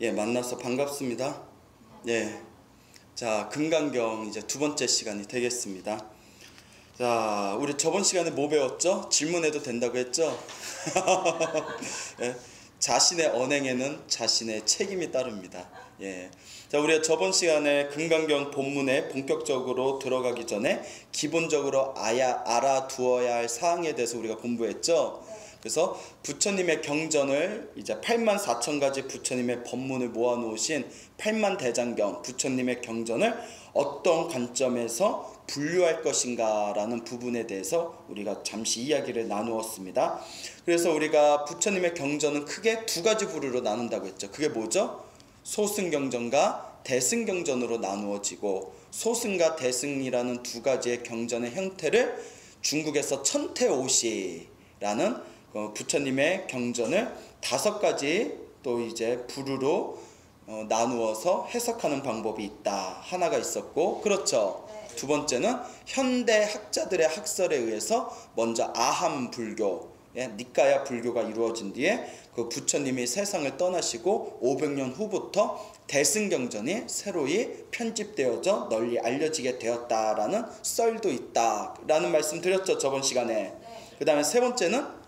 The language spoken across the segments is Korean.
예, 만나서 반갑습니다. 예, 자, 금강경 이제 두 번째 시간이 되겠습니다. 자, 우리 저번 시간에 뭐 배웠죠? 질문해도 된다고 했죠? 예, 자신의 언행에는 자신의 책임이 따릅니다. 예, 자, 우리가 저번 시간에 금강경 본문에 본격적으로 들어가기 전에 기본적으로 알아두어야 할 사항에 대해서 우리가 공부했죠? 그래서 부처님의 경전을 이제 84,000가지 부처님의 법문을 모아놓으신 8만대장경 부처님의 경전을 어떤 관점에서 분류할 것인가 라는 부분에 대해서 우리가 잠시 이야기를 나누었습니다. 그래서 우리가 부처님의 경전은 크게 두 가지 부류로 나눈다고 했죠. 그게 뭐죠? 소승경전과 대승경전으로 나누어지고, 소승과 대승이라는 두 가지의 경전의 형태를 중국에서 천태오시라는 부처님의 경전을 5가지 또 이제 부류로 나누어서 해석하는 방법이 있다. 하나가 있었고, 그렇죠. 두 번째는 현대 학자들의 학설에 의해서 먼저 아함 불교, 니까야 불교가 이루어진 뒤에 그 부처님이 세상을 떠나시고 500년 후부터 대승경전이 새로이 편집되어져 널리 알려지게 되었다라는 썰도 있다라는 말씀 드렸죠, 저번 시간에. 그 다음에 세 번째는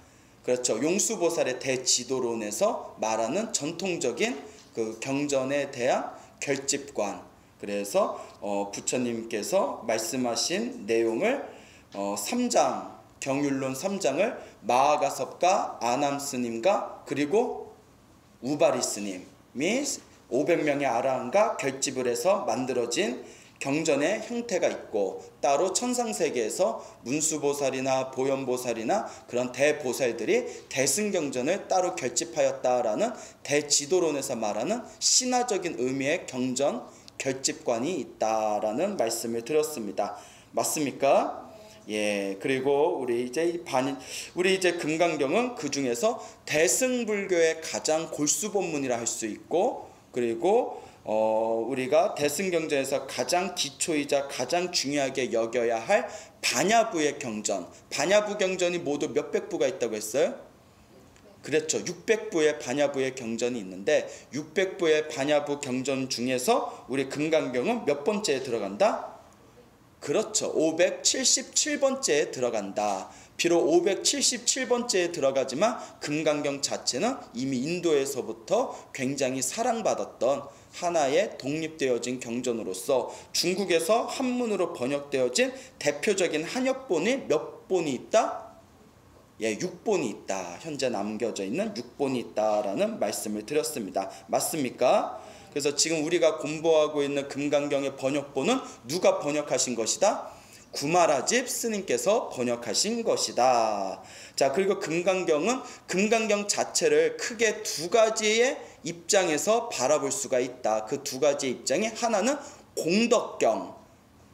그렇죠, 용수보살의 대지도론에서 말하는 전통적인 그 경전에 대한 결집관, 그래서 부처님께서 말씀하신 내용을 3장, 경율론 3장을 마하가섭과 아남스님과 그리고 우바리 스님이 500명의 아라한과 결집을 해서 만들어진 경전의 형태가 있고, 따로 천상세계에서 문수보살이나 보현보살이나 그런 대보살들이 대승경전을 따로 결집하였다라는 대지도론에서 말하는 신화적인 의미의 경전 결집관이 있다라는 말씀을 드렸습니다. 맞습니까? 예, 그리고 우리 이제 금강경은 그 중에서 대승불교의 가장 골수본문이라 할 수 있고, 그리고 우리가 대승경전에서 가장 기초이자 가장 중요하게 여겨야 할 반야부의 경전, 반야부 경전이 모두 몇백 부가 있다고 했어요? 그렇죠. 600부의 반야부의 경전이 있는데, 600부의 반야부 경전 중에서 우리 금강경은 몇 번째에 들어간다? 그렇죠. 577번째에 들어간다. 비록 577번째에 들어가지만 금강경 자체는 이미 인도에서부터 굉장히 사랑받았던 하나의 독립되어진 경전으로서 중국에서 한문으로 번역되어진 대표적인 한역본이 몇 본이 있다? 예, 6본이 있다. 현재 남겨져 있는 6본이 있다라는 말씀을 드렸습니다. 맞습니까? 그래서 지금 우리가 공부하고 있는 금강경의 번역본은 누가 번역하신 것이다? 구마라집 스님께서 번역하신 것이다. 자, 그리고 금강경은 금강경 자체를 크게 두 가지의 입장에서 바라볼 수가 있다. 그 두 가지의 입장이, 하나는 공덕경,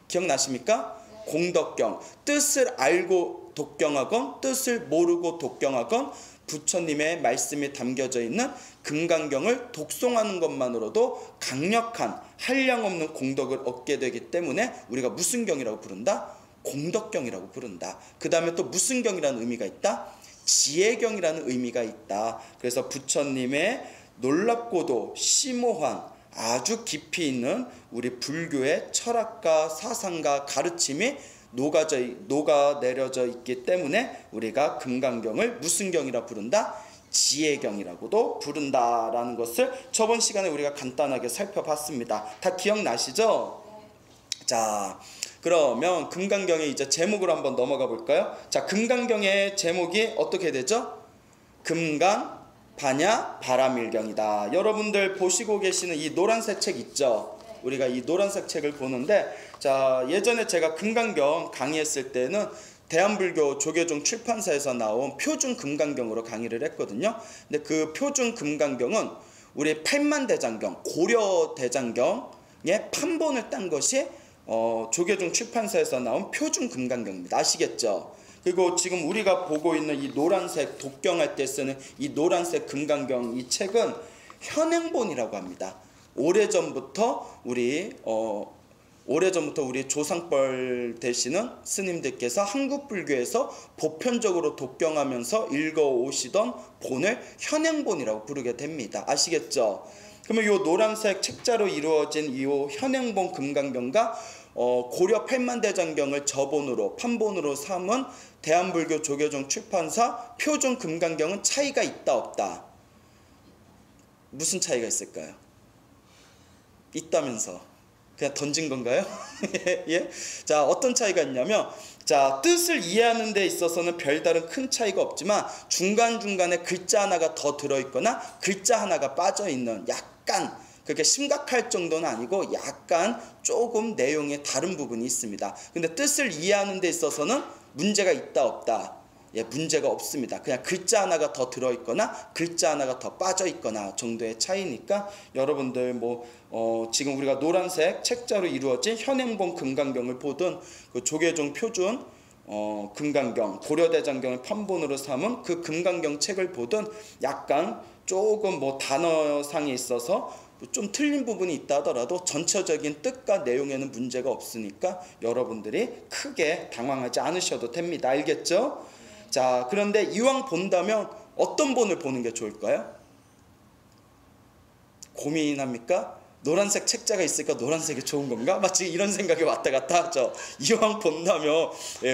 기억나십니까? 공덕경, 뜻을 알고 독경하건 뜻을 모르고 독경하건 부처님의 말씀이 담겨져 있는 금강경을 독송하는 것만으로도 강력한 한량없는 공덕을 얻게 되기 때문에 우리가 무슨 경이라고 부른다? 공덕경이라고 부른다. 그 다음에 또 무슨 경이라는 의미가 있다? 지혜경이라는 의미가 있다. 그래서 부처님의 놀랍고도 심오한 아주 깊이 있는 우리 불교의 철학과 사상과 가르침이 녹아내려져 있기 때문에 우리가 금강경을 무슨 경이라 부른다? 지혜경이라고도 부른다라는 것을 저번 시간에 우리가 간단하게 살펴봤습니다. 다 기억나시죠? 자, 그러면 금강경의 이제 제목으로 한번 넘어가 볼까요? 자, 금강경의 제목이 어떻게 되죠? 금강 반야 바라밀경이다. 여러분들 보시고 계시는 이 노란색 책 있죠? 우리가 이 노란색 책을 보는데, 자, 예전에 제가 금강경 강의했을 때는 대한불교 조계종 출판사에서 나온 표준 금강경으로 강의를 했거든요. 근데 그 표준 금강경은 우리 8만대장경, 고려대장경의 판본을 딴 것이 조계종 출판사에서 나온 표준 금강경입니다. 아시겠죠? 그리고 지금 우리가 보고 있는 이 노란색, 독경할 때 쓰는 이 노란색 금강경, 이 책은 현행본이라고 합니다. 오래전부터 우리 오래전부터 우리 조상뻘 되시는 스님들께서 한국 불교에서 보편적으로 독경하면서 읽어오시던 본을 현행본이라고 부르게 됩니다. 아시겠죠? 그러면 이 노란색 책자로 이루어진 이 현행본 금강경과 고려 팔만대장경을 저본으로 판본으로 삼은 대한불교 조계종 출판사 표준 금강경은 차이가 있다 없다? 무슨 차이가 있을까요? 있다면서 그냥 던진 건가요? 예? 자, 어떤 차이가 있냐면, 자, 뜻을 이해하는 데 있어서는 별다른 큰 차이가 없지만 중간중간에 글자 하나가 더 들어있거나 글자 하나가 빠져있는, 약간 그렇게 심각할 정도는 아니고 약간 조금 내용에 다른 부분이 있습니다. 근데 뜻을 이해하는 데 있어서는 문제가 있다 없다? 예, 문제가 없습니다. 그냥 글자 하나가 더 들어있거나 글자 하나가 더 빠져있거나 정도의 차이니까 여러분들 지금 우리가 노란색 책자로 이루어진 현행본 금강경을 보든 그 조계종 표준 금강경, 고려대장경을 판본으로 삼은 그 금강경 책을 보든 약간 조금 단어상에 있어서 좀 틀린 부분이 있다 하더라도 전체적인 뜻과 내용에는 문제가 없으니까 여러분들이 크게 당황하지 않으셔도 됩니다. 알겠죠? 자, 그런데 이왕 본다면 어떤 본을 보는 게 좋을까요? 고민합니까? 노란색 책자가 있으니까 노란색이 좋은 건가? 마치 이런 생각이 왔다 갔다 하죠. 이왕 본다면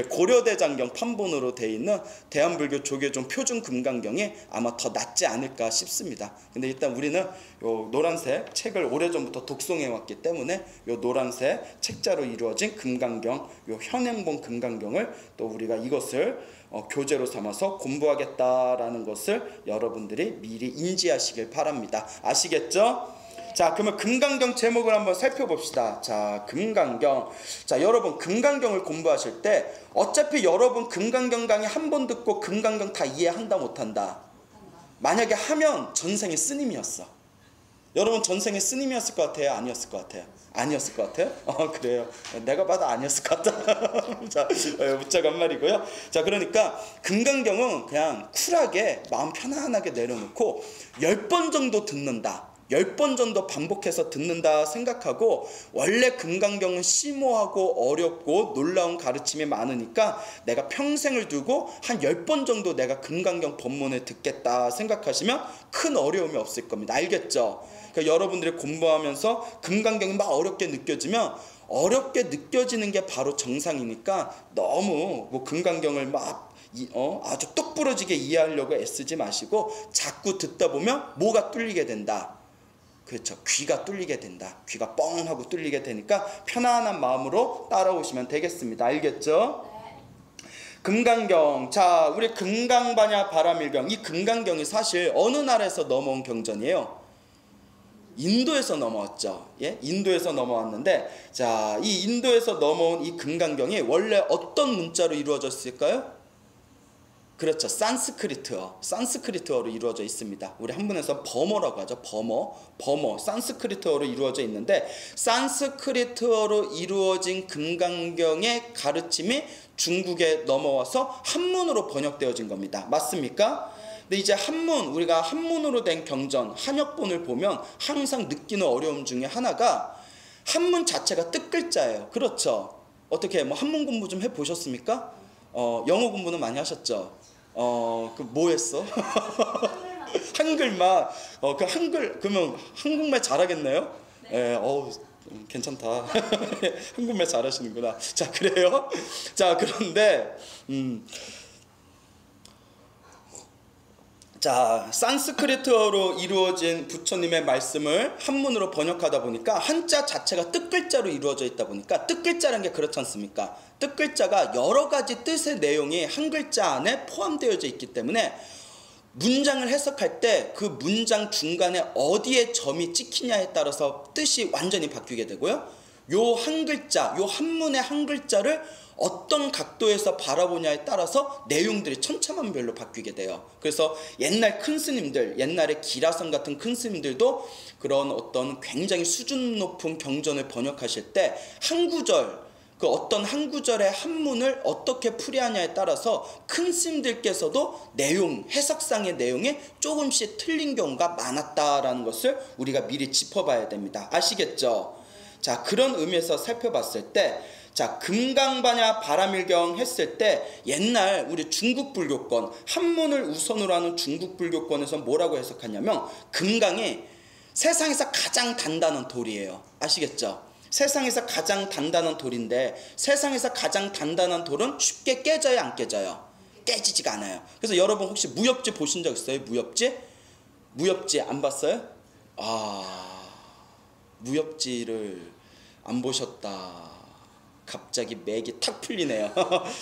고려대장경 판본으로 되어 있는 대한불교 조계종 표준 금강경이 아마 더 낫지 않을까 싶습니다. 근데 일단 우리는 요 노란색 책을 오래전부터 독송해 왔기 때문에 요 노란색 책자로 이루어진 금강경, 요 현행본 금강경을 또 우리가 이것을 교재로 삼아서 공부하겠다라는 것을 여러분들이 미리 인지하시길 바랍니다. 아시겠죠? 자, 그러면 금강경 제목을 한번 살펴봅시다. 자, 금강경. 자, 여러분 금강경을 공부하실 때 어차피 여러분 금강경 강의 한 번 듣고 금강경 다 이해한다 못한다? 만약에 하면 전생에 스님이었어. 여러분 전생에 스님이었을 것 같아요? 아니었을 것 같아요? 아니었을 것 같아요? 그래요. 내가 봐도 아니었을 것 같다. 자, 웃자고 한 말이고요. 자, 그러니까 금강경은 그냥 쿨하게 마음 편안하게 내려놓고 10번 정도 듣는다, 10번 정도 반복해서 듣는다 생각하고, 원래 금강경은 심오하고 어렵고 놀라운 가르침이 많으니까 내가 평생을 두고 한 10번 정도 내가 금강경 법문을 듣겠다 생각하시면 큰 어려움이 없을 겁니다. 알겠죠? 그러니까 여러분들이 공부하면서 금강경이 막 어렵게 느껴지면 어렵게 느껴지는 게 바로 정상이니까 너무 금강경을 막 아주 똑부러지게 이해하려고 애쓰지 마시고 자꾸 듣다 보면 뭐가 뚫리게 된다. 그렇죠. 귀가 뚫리게 된다. 귀가 뻥하고 뚫리게 되니까 편안한 마음으로 따라오시면 되겠습니다. 알겠죠? 금강경. 자, 우리 금강반야 바라밀경. 이 금강경이 사실 어느 나라에서 넘어온 경전이에요? 인도에서 넘어왔죠. 예? 인도에서 넘어왔는데, 자, 이 인도에서 넘어온 이 금강경이 원래 어떤 문자로 이루어졌을까요? 그렇죠. 산스크리트어로 이루어져 있습니다. 우리 한문에서 버머라고 하죠. 버머. 산스크리트어로 이루어져 있는데, 산스크리트어로 이루어진 금강경의 가르침이 중국에 넘어와서 한문으로 번역되어진 겁니다. 맞습니까? 근데 이제 우리가 한문으로 된 경전, 한역본을 보면 항상 느끼는 어려움 중에 하나가 한문 자체가 뜻글자예요. 그렇죠. 어떻게 한문 공부 좀 해보셨습니까? 영어 공부는 많이 하셨죠? 뭐 했어? 한글만. 그러면 한국말 잘하겠네요? 네. 괜찮다. 한국말 잘하시는구나. 자, 그래요? 자, 그런데 자, 산스크리트어로 이루어진 부처님의 말씀을 한문으로 번역하다 보니까 한자 자체가 뜻글자로 이루어져 있다 보니까, 뜻글자라는 게 그렇지 않습니까? 뜻글자가 여러 가지 뜻의 내용이 한 글자 안에 포함되어져 있기 때문에 문장을 해석할 때 그 문장 중간에 어디에 점이 찍히냐에 따라서 뜻이 완전히 바뀌게 되고요. 요 한 글자, 요 한문의 한 글자를 어떤 각도에서 바라보냐에 따라서 내용들이 천차만별로 바뀌게 돼요. 그래서 옛날 큰 스님들, 옛날에 기라성 같은 큰 스님들도 그런 어떤 굉장히 수준 높은 경전을 번역하실 때 한 구절, 그 어떤 한 구절의 한문을 어떻게 풀이하냐에 따라서 큰 스님들께서도 해석상의 내용에 조금씩 틀린 경우가 많았다라는 것을 우리가 미리 짚어봐야 됩니다. 아시겠죠? 자, 그런 의미에서 살펴봤을 때, 자, 금강반야 바람일경 했을 때 옛날 우리 중국 불교권, 한문을 우선으로 하는 중국 불교권에서 뭐라고 해석하냐면 금강이 세상에서 가장 단단한 돌이에요. 아시겠죠? 세상에서 가장 단단한 돌인데 세상에서 가장 단단한 돌은 쉽게 깨져요, 안 깨져요? 깨지지가 않아요. 그래서 여러분 혹시 무협지 보신 적 있어요? 무협지? 무협지 안 봤어요? 아, 무협지를 안 보셨다. 갑자기 맥이 탁 풀리네요.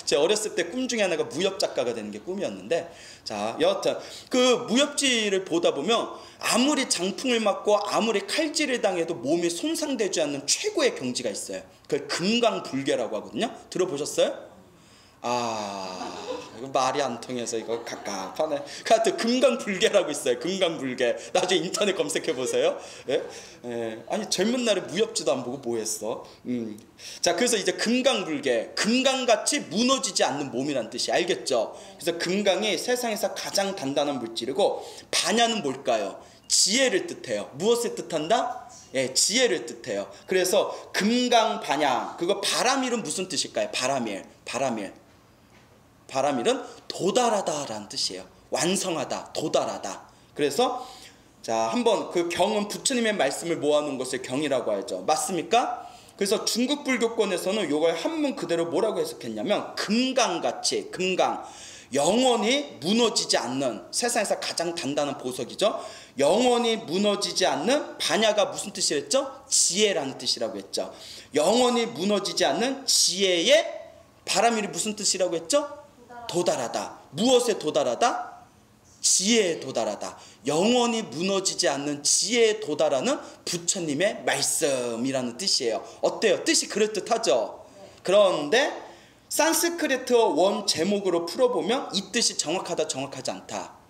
제 어렸을 때 꿈 중에 하나가 무협 작가가 되는 게 꿈이었는데, 자, 여하튼 그 무협지를 보다 보면 아무리 장풍을 맞고 아무리 칼질을 당해도 몸이 손상되지 않는 최고의 경지가 있어요. 그걸 금강불개라고 하거든요. 들어보셨어요? 아, 이거 말이 안 통해서 이거 갑갑하네. 하여튼 금강불개라고 있어요. 금강불개. 나중에 인터넷 검색해 보세요. 예? 예. 아니 젊은 날에 무협지도 안 보고 뭐 했어? 자, 그래서 이제 금강불개, 금강같이 무너지지 않는 몸이란 뜻이 알겠죠? 그래서 금강이 세상에서 가장 단단한 물질이고, 반야는 뭘까요? 지혜를 뜻해요. 무엇을 뜻한다? 예, 지혜를 뜻해요. 그래서 금강반야, 그거 바람일은 무슨 뜻일까요? 바람일, 바람일. 바람일은 도달하다라는 뜻이에요. 완성하다, 도달하다. 그래서 자, 한번 그 경은 부처님의 말씀을 모아놓은 것을 경이라고 하죠. 맞습니까? 그래서 중국 불교권에서는 이걸 한문 그대로 뭐라고 해석했냐면 금강같이, 금강, 영원히 무너지지 않는, 세상에서 가장 단단한 보석이죠. 영원히 무너지지 않는 반야가 무슨 뜻이랬죠? 지혜라는 뜻이라고 했죠. 영원히 무너지지 않는 지혜의 바람일이 무슨 뜻이라고 했죠? 도달하다. 무엇에 도달하다? 지혜에 도달하다. 영원히 무너지지 않는 지혜에 도달하는 부처님의 말씀이라는 뜻이에요. 어때요? 뜻이 그럴듯하죠? 그런데 산스크리트어 원 제목으로 풀어보면 이 뜻이 정확하다, 정확하지 않다.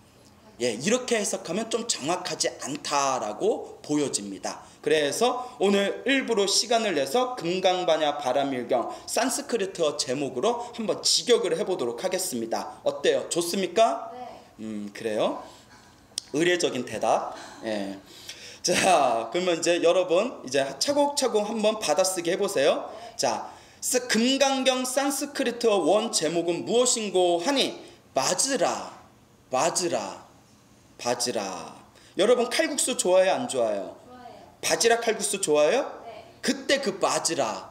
예, 이렇게 해석하면 좀 정확하지 않다라고 보여집니다. 그래서 오늘 일부러 시간을 내서 금강반야 바람일경 산스크리트어 제목으로 한번 직역을 해보도록 하겠습니다. 어때요? 좋습니까? 네. 그래요? 의례적인 대답. 예. 자, 그러면 이제 여러분 이제 차곡차곡 한번 받아쓰기 해보세요. 자, 금강경 산스크리트어 원 제목은 무엇인고 하니 바즈라, 바즈라, 바지라. 여러분 칼국수 좋아해요, 안 좋아해요? 좋아해요. 바지락 칼국수 좋아해요? 네. 그때 그 바지라.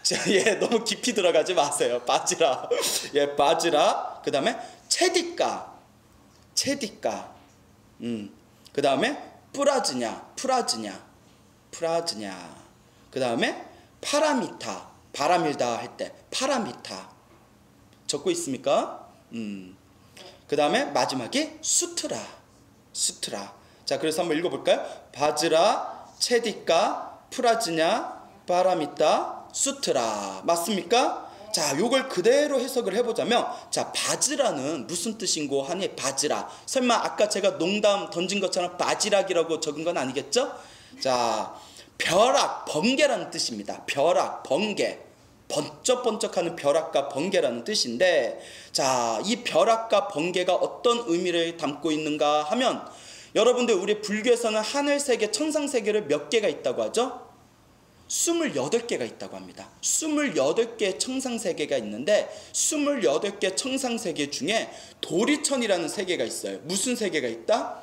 자, 예, 너무 깊이 들어가지 마세요. 바지라. 예, 바지라. 그 다음에 체디까, 체디까. 그 다음에 뿌라즈냐, 프라즈냐, 프라즈냐. 그 다음에 파라미타, 바람일다 할 때 파라미타. 적고 있습니까? 그 다음에 마지막에 수트라, 수트라. 자, 그래서 한번 읽어볼까요? 바즈라, 체디까, 프라즈냐, 바라미타, 수트라. 맞습니까? 자, 요걸 그대로 해석을 해보자면, 자, 바즈라는 무슨 뜻인고 하니 바즈라. 설마 아까 제가 농담 던진 것처럼 바지락이라고 적은 건 아니겠죠? 자, 벼락, 번개라는 뜻입니다. 벼락, 번개. 번쩍번쩍하는 벼락과 번개라는 뜻인데, 자, 이 벼락과 번개가 어떤 의미를 담고 있는가 하면, 여러분들 우리 불교에서는 하늘세계, 천상세계를 몇 개가 있다고 하죠? 28개가 있다고 합니다. 28개의 천상세계가 있는데 28개 천상세계 중에 도리천이라는 세계가 있어요. 무슨 세계가 있다?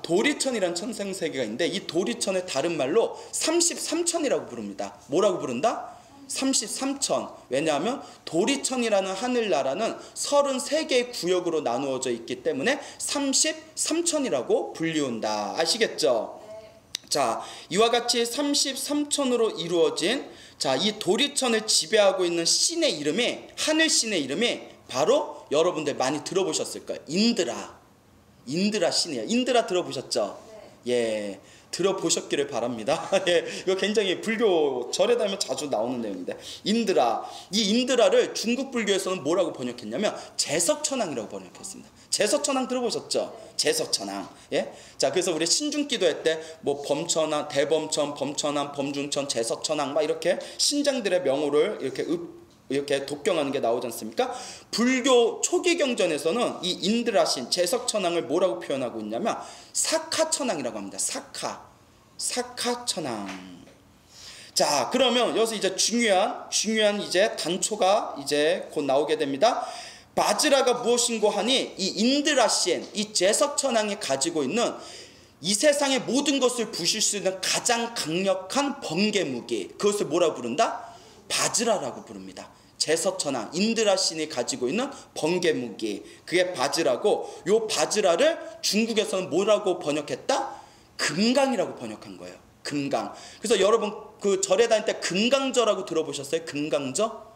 도리천이라는 천상세계가 있는데 이 도리천을 다른 말로 33천이라고 부릅니다. 뭐라고 부른다? 33천. 왜냐하면 도리천이라는 하늘나라는 33개의 구역으로 나누어져 있기 때문에 33천이라고 불리운다. 아시겠죠? 자, 이와 같이 33천으로 이루어진 자, 이 도리천을 지배하고 있는 신의 이름이, 하늘 신의 이름이 바로 여러분들 많이 들어보셨을 거예요. 인드라. 인드라 신이에요. 인드라 들어보셨죠? 네. 예. 들어보셨기를 바랍니다. 예, 이거 굉장히 불교 절에 다니면 자주 나오는 내용인데, 인드라. 이 인드라를 중국 불교에서는 뭐라고 번역했냐면 제석천왕이라고 번역했습니다. 제석천왕 들어보셨죠? 제석천왕. 예? 자, 그래서 우리 신중기도 할 때 뭐 범천왕, 대범천, 범천왕, 범중천, 제석천왕 막 이렇게 신장들의 명호를 이렇게 독경하는 게 나오지 않습니까? 불교 초기 경전에서는 이 인드라신 제석천왕을 뭐라고 표현하고 있냐면 사카천왕이라고 합니다. 사카천왕. 자, 그러면 여기서 이제 중요한 이제 단초가 이제 곧 나오게 됩니다. 바즈라가 무엇인고 하니 이 인드라신, 이 제석천왕이 가지고 있는 이 세상의 모든 것을 부실 수 있는 가장 강력한 번개 무기, 그것을 뭐라고 부른다? 바즈라라고 부릅니다. 제석천왕 인드라신이 가지고 있는 번개 무기, 그게 바즈라고, 요 바즈라를 중국에서는 뭐라고 번역했다? 금강이라고 번역한 거예요. 금강. 그래서 여러분 그 절에 다닐 때 금강저라고 들어보셨어요? 금강저?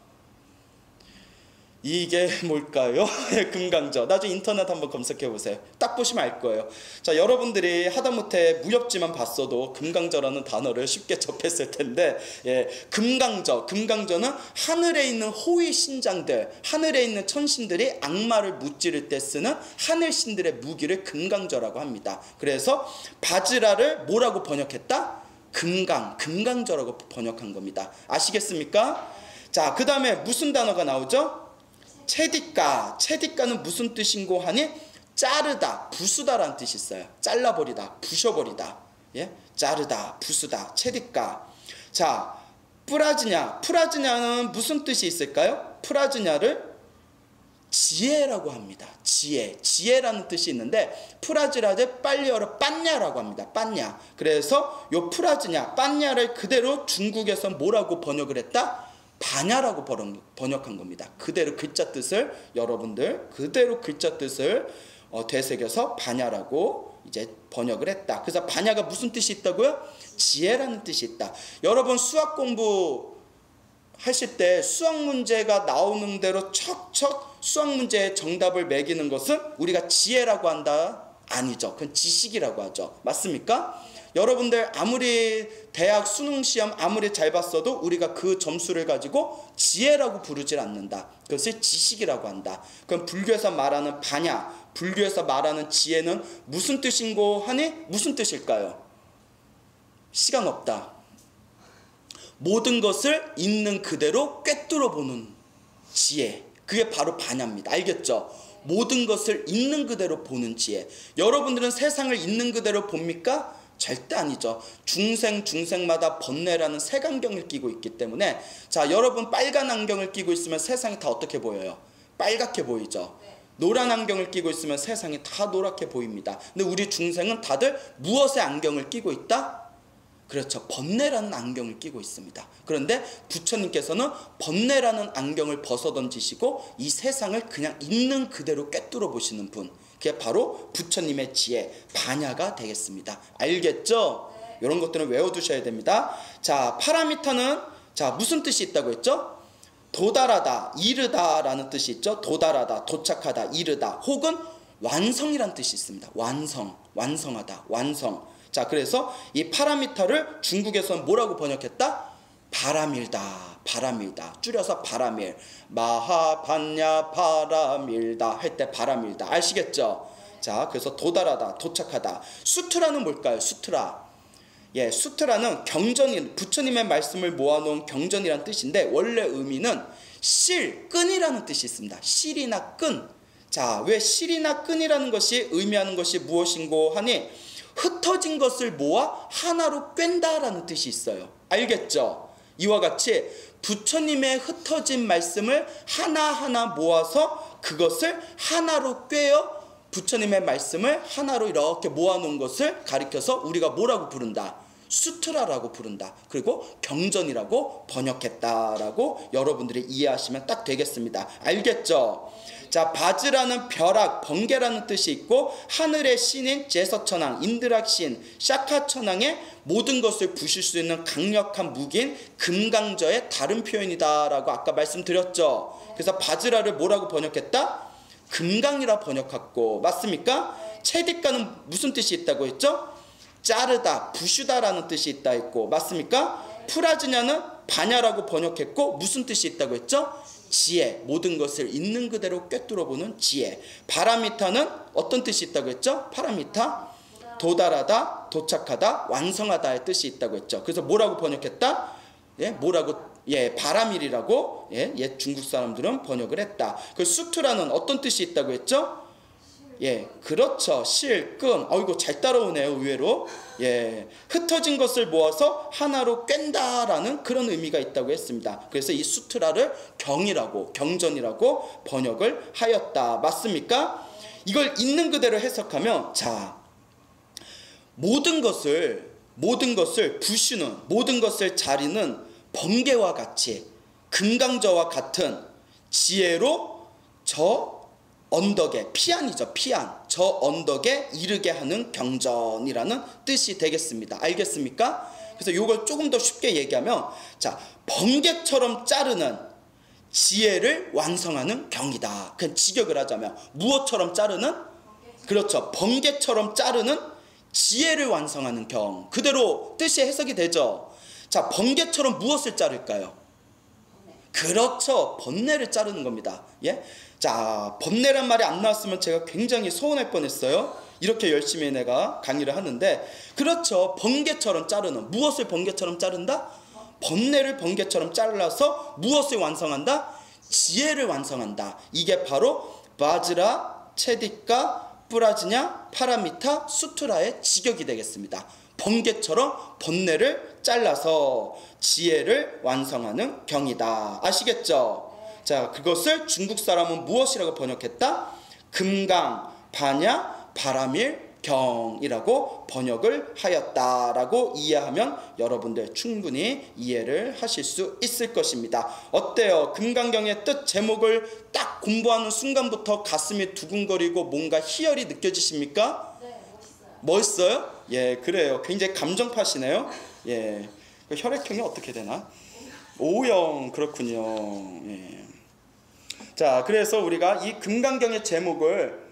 이게 뭘까요? 금강저. 나중에 인터넷 한번 검색해 보세요. 딱 보시면 알 거예요. 자, 여러분들이 하다못해 무협지만 봤어도 금강저라는 단어를 쉽게 접했을 텐데, 예, 금강저는 하늘에 있는 호위 신장들, 하늘에 있는 천신들이 악마를 무찌를 때 쓰는 하늘신들의 무기를 금강저라고 합니다. 그래서 바즈라를 뭐라고 번역했다? 금강저라고 번역한 겁니다. 아시겠습니까? 자, 그 다음에 무슨 단어가 나오죠? 체디까는 무슨 뜻인고 하니 자르다, 부수다라는 뜻이 있어요. 잘라버리다, 부셔버리다. 예? 자르다, 부수다, 체디까. 자, 프라즈냐는 무슨 뜻이 있을까요? 프라즈냐를 지혜라고 합니다. 지혜라는 뜻이 있는데, 프라즈라를 빨리어로 빤냐라고 합니다. 빤냐. 그래서 요 프라즈냐, 빤냐를 그대로 중국에서 뭐라고 번역을 했다? 반야라고 번역한 겁니다. 그대로 글자 뜻을, 여러분들 그대로 글자 뜻을 되새겨서 반야라고 이제 번역을 했다. 그래서 반야가 무슨 뜻이 있다고요? 지혜라는 뜻이 있다. 여러분 수학 공부 하실 때 수학 문제가 나오는 대로 척척 수학 문제의 정답을 매기는 것은 우리가 지혜라고 한다? 아니죠. 그건 지식이라고 하죠. 맞습니까? 여러분들 아무리 대학 수능 시험 아무리 잘 봤어도 우리가 그 점수를 가지고 지혜라고 부르질 않는다. 그것을 지식이라고 한다. 그럼 불교에서 말하는 반야, 불교에서 말하는 지혜는 무슨 뜻인고 하니 무슨 뜻일까요? 시간 없다. 모든 것을 있는 그대로 꿰뚫어 보는 지혜, 그게 바로 반야입니다. 알겠죠? 모든 것을 있는 그대로 보는 지혜. 여러분들은 세상을 있는 그대로 봅니까? 절대 아니죠. 중생마다 번뇌라는 색안경을 끼고 있기 때문에, 자, 여러분 빨간 안경을 끼고 있으면 세상이 다 어떻게 보여요? 빨갛게 보이죠. 노란 안경을 끼고 있으면 세상이 다 노랗게 보입니다. 근데 우리 중생은 다들 무엇의 안경을 끼고 있다? 그렇죠. 번뇌라는 안경을 끼고 있습니다. 그런데 부처님께서는 번뇌라는 안경을 벗어던지시고 이 세상을 그냥 있는 그대로 꿰뚫어 보시는 분, 그게 바로 부처님의 지혜, 반야가 되겠습니다. 알겠죠? 이런 것들은 외워두셔야 됩니다. 자, 파라미타는 자 무슨 뜻이 있다고 했죠? 도달하다, 이르다라는 뜻이 있죠. 도달하다, 도착하다, 이르다, 혹은 완성이라는 뜻이 있습니다. 완성하다, 완성. 자, 그래서 이 파라미타를 중국에서는 뭐라고 번역했다? 바람일다. 줄여서 바람일. 마하반야 바람일다 할 때 바람일다. 아시겠죠? 자, 그래서 도달하다, 도착하다. 수트라는 뭘까요? 수트라. 예, 수트라는 경전이, 부처님의 말씀을 모아놓은 경전이라는 뜻인데, 원래 의미는 실, 끈이라는 뜻이 있습니다. 실이나 끈. 자, 왜 실이나 끈이라는 것이 의미하는 것이 무엇인고 하니 흩어진 것을 모아 하나로 꿰다라는 뜻이 있어요. 알겠죠? 이와 같이 부처님의 흩어진 말씀을 하나하나 모아서 그것을 하나로 꿰어 부처님의 말씀을 하나로 이렇게 모아놓은 것을 가리켜서 우리가 뭐라고 부른다? 수트라라고 부른다. 그리고 경전이라고 번역했다라고 여러분들이 이해하시면 딱 되겠습니다. 알겠죠? 자, 바즈라는 벼락, 번개라는 뜻이 있고, 하늘의 신인 제서천왕, 인드락신, 샤카천왕의 모든 것을 부실 수 있는 강력한 무기인 금강저의 다른 표현이다라고 아까 말씀드렸죠. 그래서 바즈라를 뭐라고 번역했다? 금강이라 번역했고, 맞습니까? 체디까는 무슨 뜻이 있다고 했죠? 자르다, 부슈다라는 뜻이 있다 했고, 맞습니까? 프라즈냐는 반야라고 번역했고, 무슨 뜻이 있다고 했죠? 지혜, 모든 것을 있는 그대로 꿰뚫어 보는 지혜. 바라미타는 어떤 뜻이 있다고 했죠? 파라미타, 도달하다, 도착하다, 완성하다의 뜻이 있다고 했죠. 그래서 뭐라고 번역했다? 예, 바라밀이라고 예, 중국 사람들은 번역을 했다. 그 수트라는 어떤 뜻이 있다고 했죠? 예, 그렇죠. 실, 끈. 이거 잘 따라오네요, 의외로. 예, 흩어진 것을 모아서 하나로 꿰다라는 그런 의미가 있다고 했습니다. 그래서 이 수트라를 경이라고, 경전이라고 번역을 하였다. 맞습니까? 이걸 있는 그대로 해석하면, 자, 모든 것을 부수는, 모든 것을 자리는 번개와 같이 금강저와 같은 지혜로 저 언덕에, 피안이죠, 피안, 저 언덕에 이르게 하는 경전이라는 뜻이 되겠습니다. 알겠습니까? 그래서 이걸 조금 더 쉽게 얘기하면, 자, 번개처럼 자르는 지혜를 완성하는 경이다. 그냥 직역을 하자면 무엇처럼 자르는? 그렇죠, 번개처럼 자르는 지혜를 완성하는 경. 그대로 뜻이 해석이 되죠. 자, 번개처럼 무엇을 자를까요? 그렇죠, 번뇌를 자르는 겁니다. 예? 자, 번뇌란 말이 안 나왔으면 제가 굉장히 서운할 뻔했어요. 이렇게 열심히 내가 강의를 하는데, 그렇죠, 번개처럼 자르는, 무엇을 번개처럼 자른다? 번뇌를 번개처럼 잘라서 무엇을 완성한다? 지혜를 완성한다. 이게 바로 바즈라, 체디카, 뿌라지냐, 파라미타, 수트라의 직역이 되겠습니다. 번개처럼 번뇌를 잘라서 지혜를 완성하는 경이다. 아시겠죠? 자, 그것을 중국 사람은 무엇이라고 번역했다? 금강, 반야, 바람일, 경이라고 번역을 하였다라고 이해하면 여러분들 충분히 이해를 하실 수 있을 것입니다. 어때요? 금강경의 뜻 제목을 딱 공부하는 순간부터 가슴이 두근거리고 뭔가 희열이 느껴지십니까? 네, 멋있어요. 멋있어요? 예, 그래요. 굉장히 감정파시네요. 예, 그 혈액형이 어떻게 되나? O형. 그렇군요. 예. 자, 그래서 우리가 이 금강경의 제목을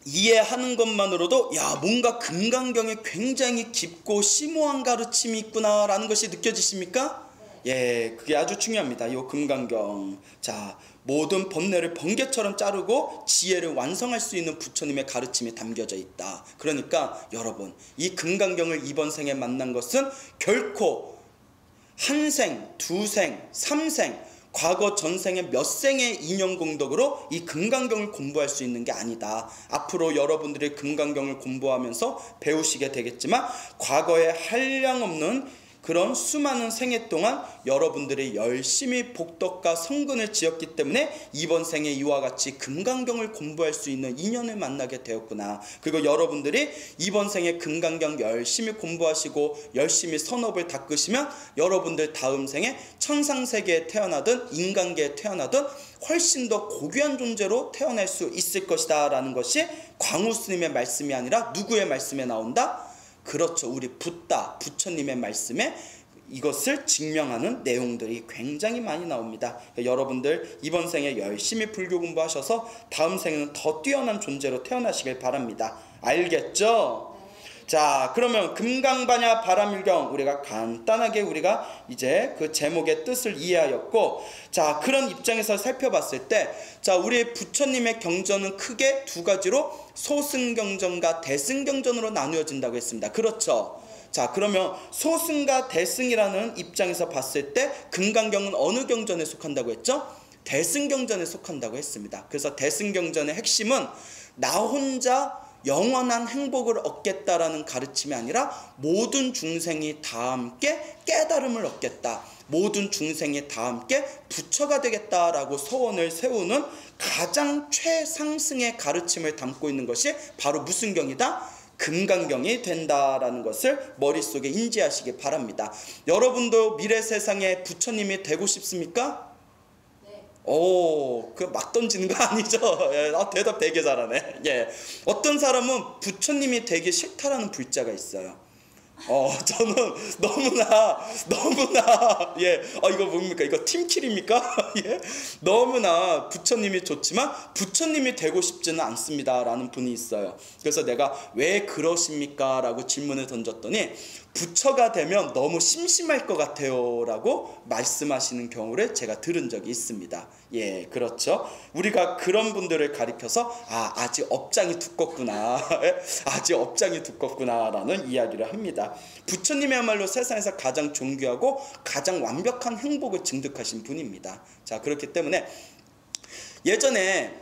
이해하는 것만으로도, 야, 뭔가 금강경에 굉장히 깊고 심오한 가르침이 있구나라는 것이 느껴지십니까? 예, 그게 아주 중요합니다. 이 금강경. 자, 모든 번뇌를 번개처럼 자르고 지혜를 완성할 수 있는 부처님의 가르침이 담겨져 있다. 그러니까 여러분, 이 금강경을 이번 생에 만난 것은 결코 한 생, 두 생, 삼생, 과거 전생의 몇 생의 인연공덕으로 이 금강경을 공부할 수 있는 게 아니다. 앞으로 여러분들이 금강경을 공부하면서 배우시게 되겠지만, 과거에 한량없는 그런 수많은 생애 동안 여러분들이 열심히 복덕과 성근을 지었기 때문에 이번 생에 이와 같이 금강경을 공부할 수 있는 인연을 만나게 되었구나. 그리고 여러분들이 이번 생에 금강경 열심히 공부하시고 열심히 선업을 닦으시면 여러분들 다음 생에 천상세계에 태어나든 인간계에 태어나든 훨씬 더 고귀한 존재로 태어날 수 있을 것이다 라는 것이 광우 스님의 말씀이 아니라 누구의 말씀에 나온다? 그렇죠, 우리 붓다, 부처님의 말씀에 이것을 증명하는 내용들이 굉장히 많이 나옵니다. 여러분들 이번 생에 열심히 불교 공부하셔서 다음 생에는 더 뛰어난 존재로 태어나시길 바랍니다. 알겠죠? 자, 그러면 금강반야 바람일경 우리가 간단하게 우리가 이제 그 제목의 뜻을 이해하였고, 자, 그런 입장에서 살펴봤을 때, 자, 우리 부처님의 경전은 크게 두 가지로 소승경전과 대승경전으로 나누어진다고 했습니다. 그렇죠? 자, 그러면 소승과 대승이라는 입장에서 봤을 때 금강경은 어느 경전에 속한다고 했죠? 대승경전에 속한다고 했습니다. 그래서 대승경전의 핵심은 나 혼자 영원한 행복을 얻겠다라는 가르침이 아니라 모든 중생이 다 함께 깨달음을 얻겠다, 모든 중생이 다 함께 부처가 되겠다라고 소원을 세우는 가장 최상승의 가르침을 담고 있는 것이 바로 무슨 경이다? 금강경이 된다라는 것을 머릿속에 인지하시기 바랍니다. 여러분도 미래 세상에 부처님이 되고 싶습니까? 오, 그 막 던지는 거 아니죠? 예, 대답 되게 잘하네. 예, 어떤 사람은 부처님이 되기 싫다라는 불자가 있어요. 저는 너무나 예, 이거 뭡니까? 이거 팀킬입니까? 예, 너무나 부처님이 좋지만 부처님이 되고 싶지는 않습니다라는 분이 있어요. 그래서 내가 왜 그러십니까? 라고 질문을 던졌더니 부처가 되면 너무 심심할 것 같아요 라고 말씀하시는 경우를 제가 들은 적이 있습니다. 예, 그렇죠. 우리가 그런 분들을 가리켜서 아직 업장이 두껍구나 아직 업장이 두껍구나 라는 이야기를 합니다. 부처님이야말로 세상에서 가장 존귀하고 가장 완벽한 행복을 증득하신 분입니다. 자, 그렇기 때문에 예전에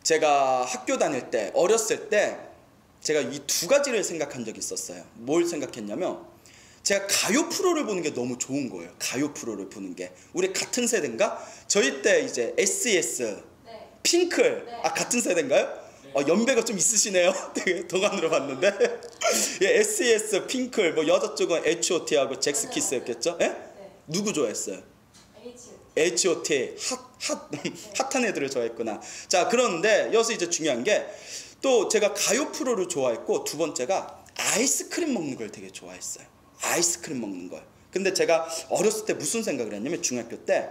제가 학교 다닐 때, 어렸을 때 제가 이 두 가지를 생각한 적이 있었어요. 뭘 생각했냐면 제가 가요 프로를 보는 게 너무 좋은 거예요. 가요 프로를 보는 게. 우리 같은 세대인가? 저희 때 이제 SES, 네. 핑클, 네. 같은 세대인가요? 연배가 좀 있으시네요. 되게 동안으로 봤는데. 예, SES, 핑클, 뭐 여자 쪽은 H.O.T하고 잭스키스였겠죠? 예? 네. 누구 좋아했어요? H.O.T. H.O.T. 핫한 애들을 좋아했구나. 자, 그런데 여기서 이제 중요한 게 또 제가 가요 프로를 좋아했고, 두 번째가 아이스크림 먹는 걸 되게 좋아했어요. 아이스크림 먹는 걸. 근데 제가 어렸을 때 무슨 생각을 했냐면 중학교 때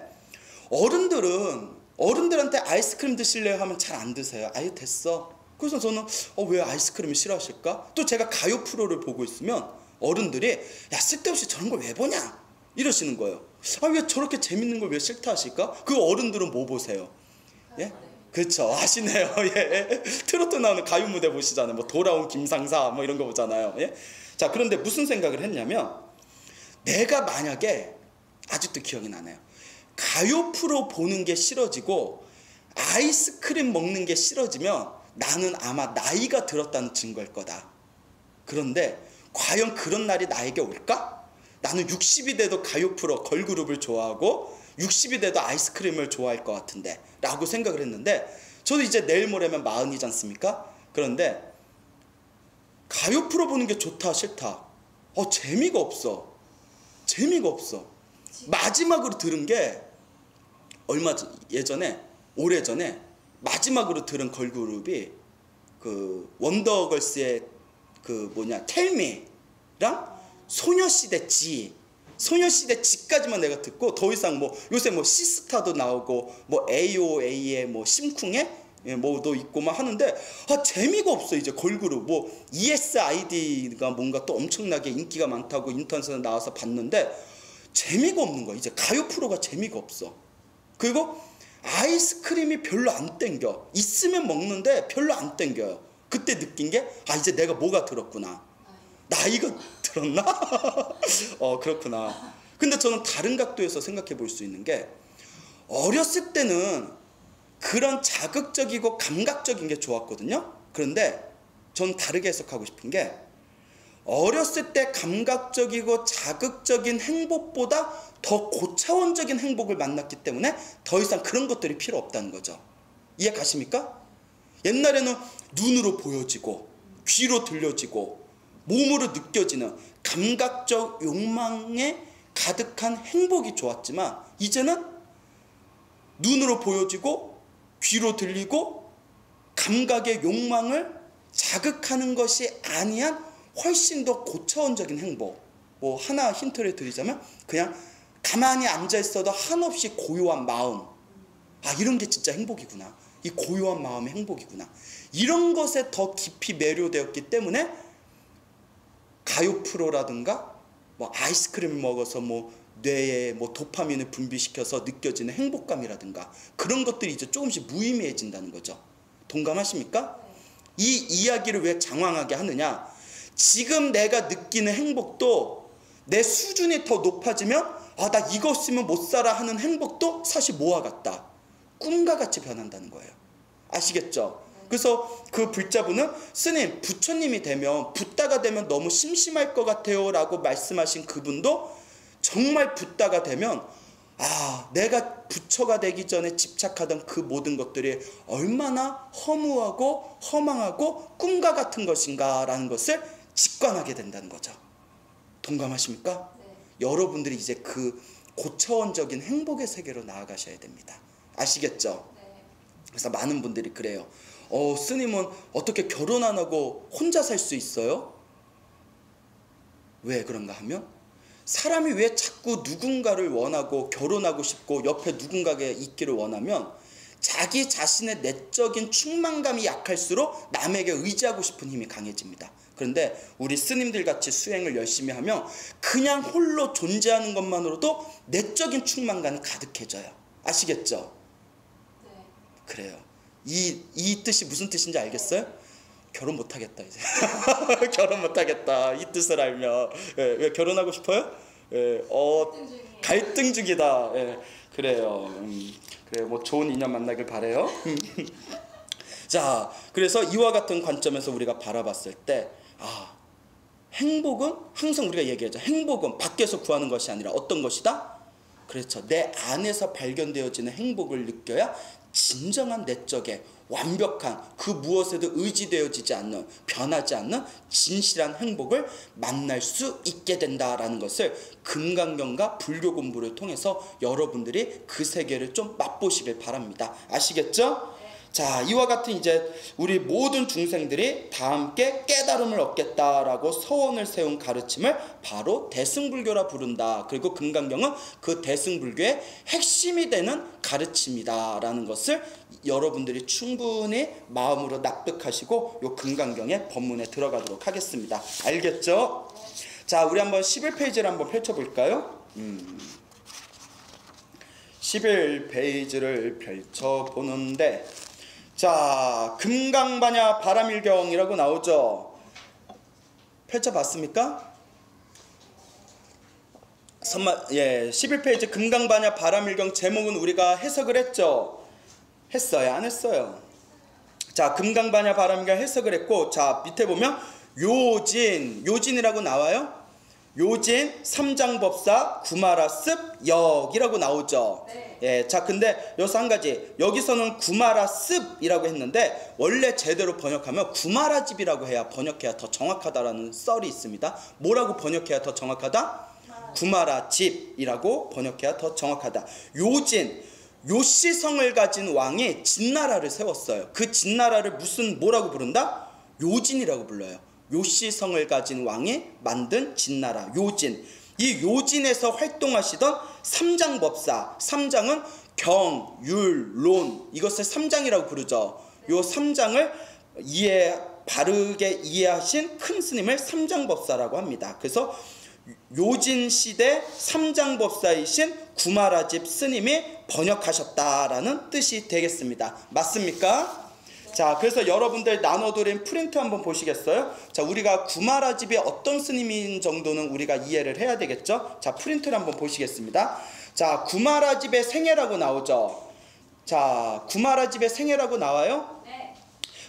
어른들한테 아이스크림 드실래요 하면 잘 안 드세요. 아유 됐어. 그래서 저는 왜 아이스크림을 싫어하실까? 또 제가 가요 프로를 보고 있으면 어른들이 야 쓸데없이 저런 걸 왜 보냐 이러시는 거예요. 왜 저렇게 재밌는 걸 왜 싫다 하실까? 그 어른들은 뭐 보세요? 예? 그렇죠. 아시네요. 예. 트로트 나오는 가요 무대 보시잖아요. 뭐 돌아온 김상사 뭐 이런 거 보잖아요. 예? 자, 그런데 무슨 생각을 했냐면 내가 만약에 아직도 기억이 나네요. 가요 프로 보는 게 싫어지고 아이스크림 먹는 게 싫어지면 나는 아마 나이가 들었다는 증거일 거다. 그런데 과연 그런 날이 나에게 올까? 나는 60이 돼도 가요 프로 걸그룹을 좋아하고 60이 돼도 아이스크림을 좋아할 것 같은데 라고 생각을 했는데 저도 이제 내일 모레면 40이지 않습니까? 그런데 가요 프로 보는 게 좋다 싫다 재미가 없어. 마지막으로 들은 게 오래전에 마지막으로 들은 걸그룹이 그 원더걸스의 텔미랑 소녀시대 지까지만 내가 듣고 더 이상 요새 시스타도 나오고 AOA의 심쿵에 뭐도 있고 막 하는데 재미가 없어. 이제 걸그룹 ESID가 뭔가 또 엄청나게 인기가 많다고 인터넷에 나와서 봤는데 재미가 없는 거야. 이제 가요 프로가 재미가 없어. 그리고 아이스크림이 별로 안 땡겨. 있으면 먹는데 별로 안 땡겨요. 그때 느낀 게 이제 내가 뭐가 들었구나. 나이가 들었나? 그렇구나. 근데 저는 다른 각도에서 생각해 볼 수 있는 게 어렸을 때는 그런 자극적이고 감각적인 게 좋았거든요. 그런데 전 다르게 해석하고 싶은 게 어렸을 때 감각적이고 자극적인 행복보다 더 고차원적인 행복을 만났기 때문에 더 이상 그런 것들이 필요 없다는 거죠. 이해 가십니까? 옛날에는 눈으로 보여지고 귀로 들려지고 몸으로 느껴지는 감각적 욕망에 가득한 행복이 좋았지만 이제는 눈으로 보여지고 귀로 들리고 감각의 욕망을 자극하는 것이 아니한 훨씬 더 고차원적인 행복. 하나 힌트를 드리자면 그냥 가만히 앉아 있어도 한없이 고요한 마음. 이런 게 진짜 행복이구나. 이 고요한 마음의 행복이구나. 이런 것에 더 깊이 매료되었기 때문에 가요 프로라든가 아이스크림 먹어서 뇌에 도파민을 분비시켜서 느껴지는 행복감이라든가 그런 것들이 이제 조금씩 무의미해진다는 거죠. 동감하십니까? 이 이야기를 왜 장황하게 하느냐? 지금 내가 느끼는 행복도 내 수준이 더 높아지면 나 이거 없으면 못 살아 하는 행복도 사실 뭐와 같다? 꿈과 같이 변한다는 거예요. 아시겠죠? 그래서 그 불자분은 스님, 부처님이 되면 붓다가 되면 너무 심심할 것 같아요 라고 말씀하신 그분도 정말 붓다가 되면 내가 부처가 되기 전에 집착하던 그 모든 것들이 얼마나 허무하고 허망하고 꿈과 같은 것인가 라는 것을 직관하게 된다는 거죠. 동감하십니까? 네. 여러분들이 이제 그 고차원적인 행복의 세계로 나아가셔야 됩니다. 아시겠죠? 네. 그래서 많은 분들이 그래요. 스님은 어떻게 결혼 안 하고 혼자 살 수 있어요? 왜 그런가 하면 사람이 왜 자꾸 누군가를 원하고 결혼하고 싶고 옆에 누군가가 있기를 원하면 자기 자신의 내적인 충만감이 약할수록 남에게 의지하고 싶은 힘이 강해집니다. 그런데 우리 스님들 같이 수행을 열심히 하면 그냥 홀로 존재하는 것만으로도 내적인 충만감이 가득해져요. 아시겠죠? 네. 그래요. 이 뜻이 무슨 뜻인지 알겠어요? 결혼 못하겠다 이제. 결혼 못하겠다 이 뜻을 알면. 왜 결혼하고 싶어요? 갈등 중이다. 그래요. 그래 좋은 인연 만나길 바래요. 자, 그래서 이와 같은 관점에서 우리가 바라봤을 때, 행복은 항상 우리가 얘기하죠. 행복은 밖에서 구하는 것이 아니라 어떤 것이다? 그렇죠. 내 안에서 발견되어지는 행복을 느껴야 진정한 내적의 완벽한 그 무엇에도 의지되어지지 않는 변하지 않는 진실한 행복을 만날 수 있게 된다라는 것을 금강경과 불교 공부를 통해서 여러분들이 그 세계를 좀 맛보시길 바랍니다. 아시겠죠? 자, 이와 같은 이제 우리 모든 중생들이 다 함께 깨달음을 얻겠다라고 서원을 세운 가르침을 바로 대승불교라 부른다. 그리고 금강경은 그 대승불교의 핵심이 되는 가르침이다라는 것을 여러분들이 충분히 마음으로 납득하시고 요 금강경의 법문에 들어가도록 하겠습니다. 알겠죠? 자, 우리 한번 11페이지를 한번 펼쳐볼까요? 11페이지를 펼쳐보는데, 자, 금강반야 바람일경이라고 나오죠. 펼쳐봤습니까? 11페이지 금강반야 바람일경 제목은 우리가 해석을 했죠. 했어요? 안 했어요? 자, 금강반야 바람일경 해석을 했고, 자, 밑에 보면 요진이라고 나와요. 요진, 삼장법사, 구마라습, 역이라고 나오죠. 네. 예, 자, 근데 여기서 한 가지, 여기서는 구마라습이라고 했는데 원래 제대로 번역하면 구마라집이라고 해야 번역해야 더 정확하다라는 썰이 있습니다. 뭐라고 번역해야 더 정확하다? 구마라집이라고 번역해야 더 정확하다. 요진, 요시성을 가진 왕이 진나라를 세웠어요. 그 진나라를 뭐라고 부른다? 요진이라고 불러요. 요시성을 가진 왕이 만든 진나라 요진. 이 요진에서 활동하시던 삼장법사, 삼장은 경, 율, 론, 이것을 삼장이라고 부르죠. 요 삼장을 바르게 이해하신 큰 스님을 삼장법사라고 합니다. 그래서 요진 시대 삼장법사이신 구마라집 스님이 번역하셨다라는 뜻이 되겠습니다. 맞습니까? 자, 그래서 여러분들 나눠드린 프린트 한번 보시겠어요? 자, 우리가 구마라집이 어떤 스님인 정도는 우리가 이해를 해야 되겠죠? 자, 프린트를 한번 보시겠습니다. 자, 구마라집의 생애라고 나오죠? 자, 구마라집의 생애라고 나와요? 네.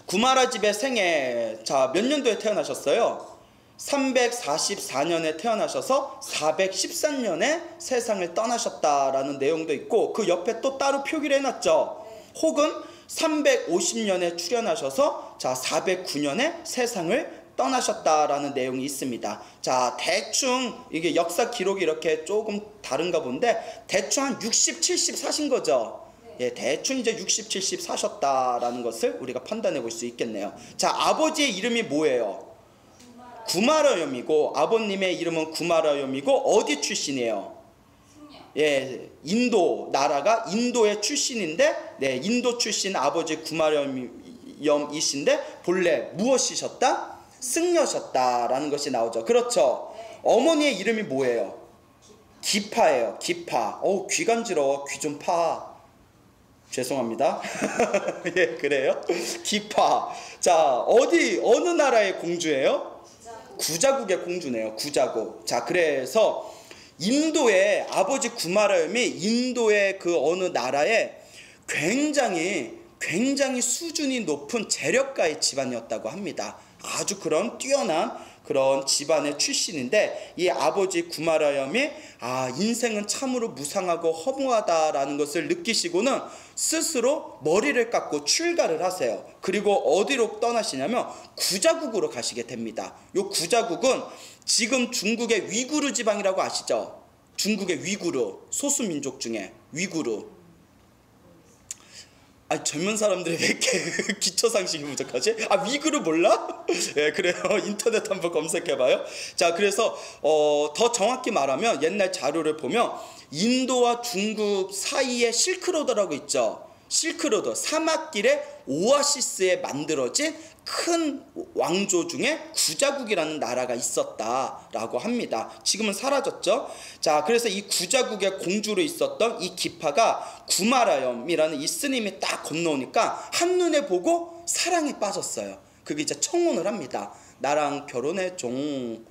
구마라집의 생애, 자, 몇 년도에 태어나셨어요? 344년에 태어나셔서 413년에 세상을 떠나셨다라는 내용도 있고, 그 옆에 또 따로 표기를 해놨죠? 혹은 350년에 출현하셔서 자 409년에 세상을 떠나셨다라는 내용이 있습니다. 자, 대충 이게 역사 기록이 이렇게 조금 다른가 본데 대충 한 60, 70 사신 거죠. 예, 대충 이제 60, 70 사셨다라는 것을 우리가 판단해 볼 수 있겠네요. 자, 아버지의 이름이 뭐예요? 구마라염이고 아버님의 이름은 구마라염이고 어디 출신이에요? 예, 인도 나라가 인도의 출신인데, 네, 인도 출신 아버지 구마염이신데 본래 무엇이셨다? 승려셨다라는 것이 나오죠. 그렇죠. 어머니의 이름이 뭐예요? 기파예요. 기파. 귀 간지러워. 귀 좀 파. 죄송합니다. 예, 그래요. 기파. 자, 어느 나라의 공주예요? 구자국의 공주네요. 구자국. 자, 그래서 인도의 아버지 구마라염이 인도의 그 어느 나라에 굉장히 수준이 높은 재력가의 집안이었다고 합니다. 아주 그런 뛰어난 그런 집안의 출신인데, 이 아버지 구마라염이 인생은 참으로 무상하고 허무하다라는 것을 느끼시고는 스스로 머리를 깎고 출가를 하세요. 그리고 어디로 떠나시냐면 구자국으로 가시게 됩니다. 요 구자국은 지금 중국의 위구르 지방이라고 아시죠? 중국의 위구르, 소수민족 중에 위구르. 젊은 사람들이 왜 이렇게 기초상식이 부족하지? 위구르 몰라? 예, 그래요. 인터넷 한번 검색해봐요. 자, 그래서 더 정확히 말하면 옛날 자료를 보면 인도와 중국 사이에 실크로드라고 있죠. 실크로드, 사막길의 오아시스에 만들어진 큰 왕조 중에 구자국이라는 나라가 있었다라고 합니다. 지금은 사라졌죠. 자, 그래서 이 구자국의 공주로 있었던 이 기파가 구마라염이라는 이 스님이 딱 건너오니까 한눈에 보고 사랑에 빠졌어요. 그게 이제 청혼을 합니다. 나랑 결혼해 종.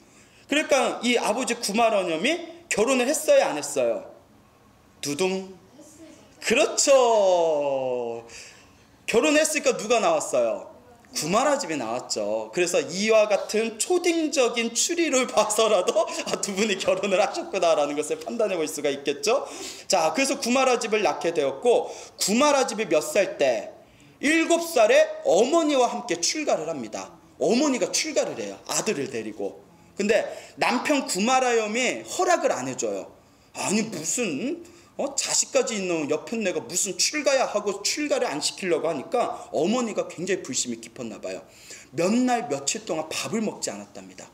그러니까 이 아버지 구마라염이 결혼을 했어요, 안 했어요? 두둥. 그렇죠. 결혼했으니까 누가 나왔어요? 구마라집이 나왔죠. 그래서 이와 같은 초딩적인 추리를 봐서라도 두 분이 결혼을 하셨구나라는 것을 판단해 볼 수가 있겠죠. 자, 그래서 구마라집을 낳게 되었고, 구마라집이 몇 살 때? 7살에 어머니와 함께 출가를 합니다. 어머니가 출가를 해요. 아들을 데리고. 근데 남편 구마라염이 허락을 안 해줘요. 아니 무슨 자식까지 있는 여편네가 무슨 출가야 하고 출가를 안 시키려고 하니까 어머니가 굉장히 불심이 깊었나 봐요. 몇 날 며칠 동안 밥을 먹지 않았답니다.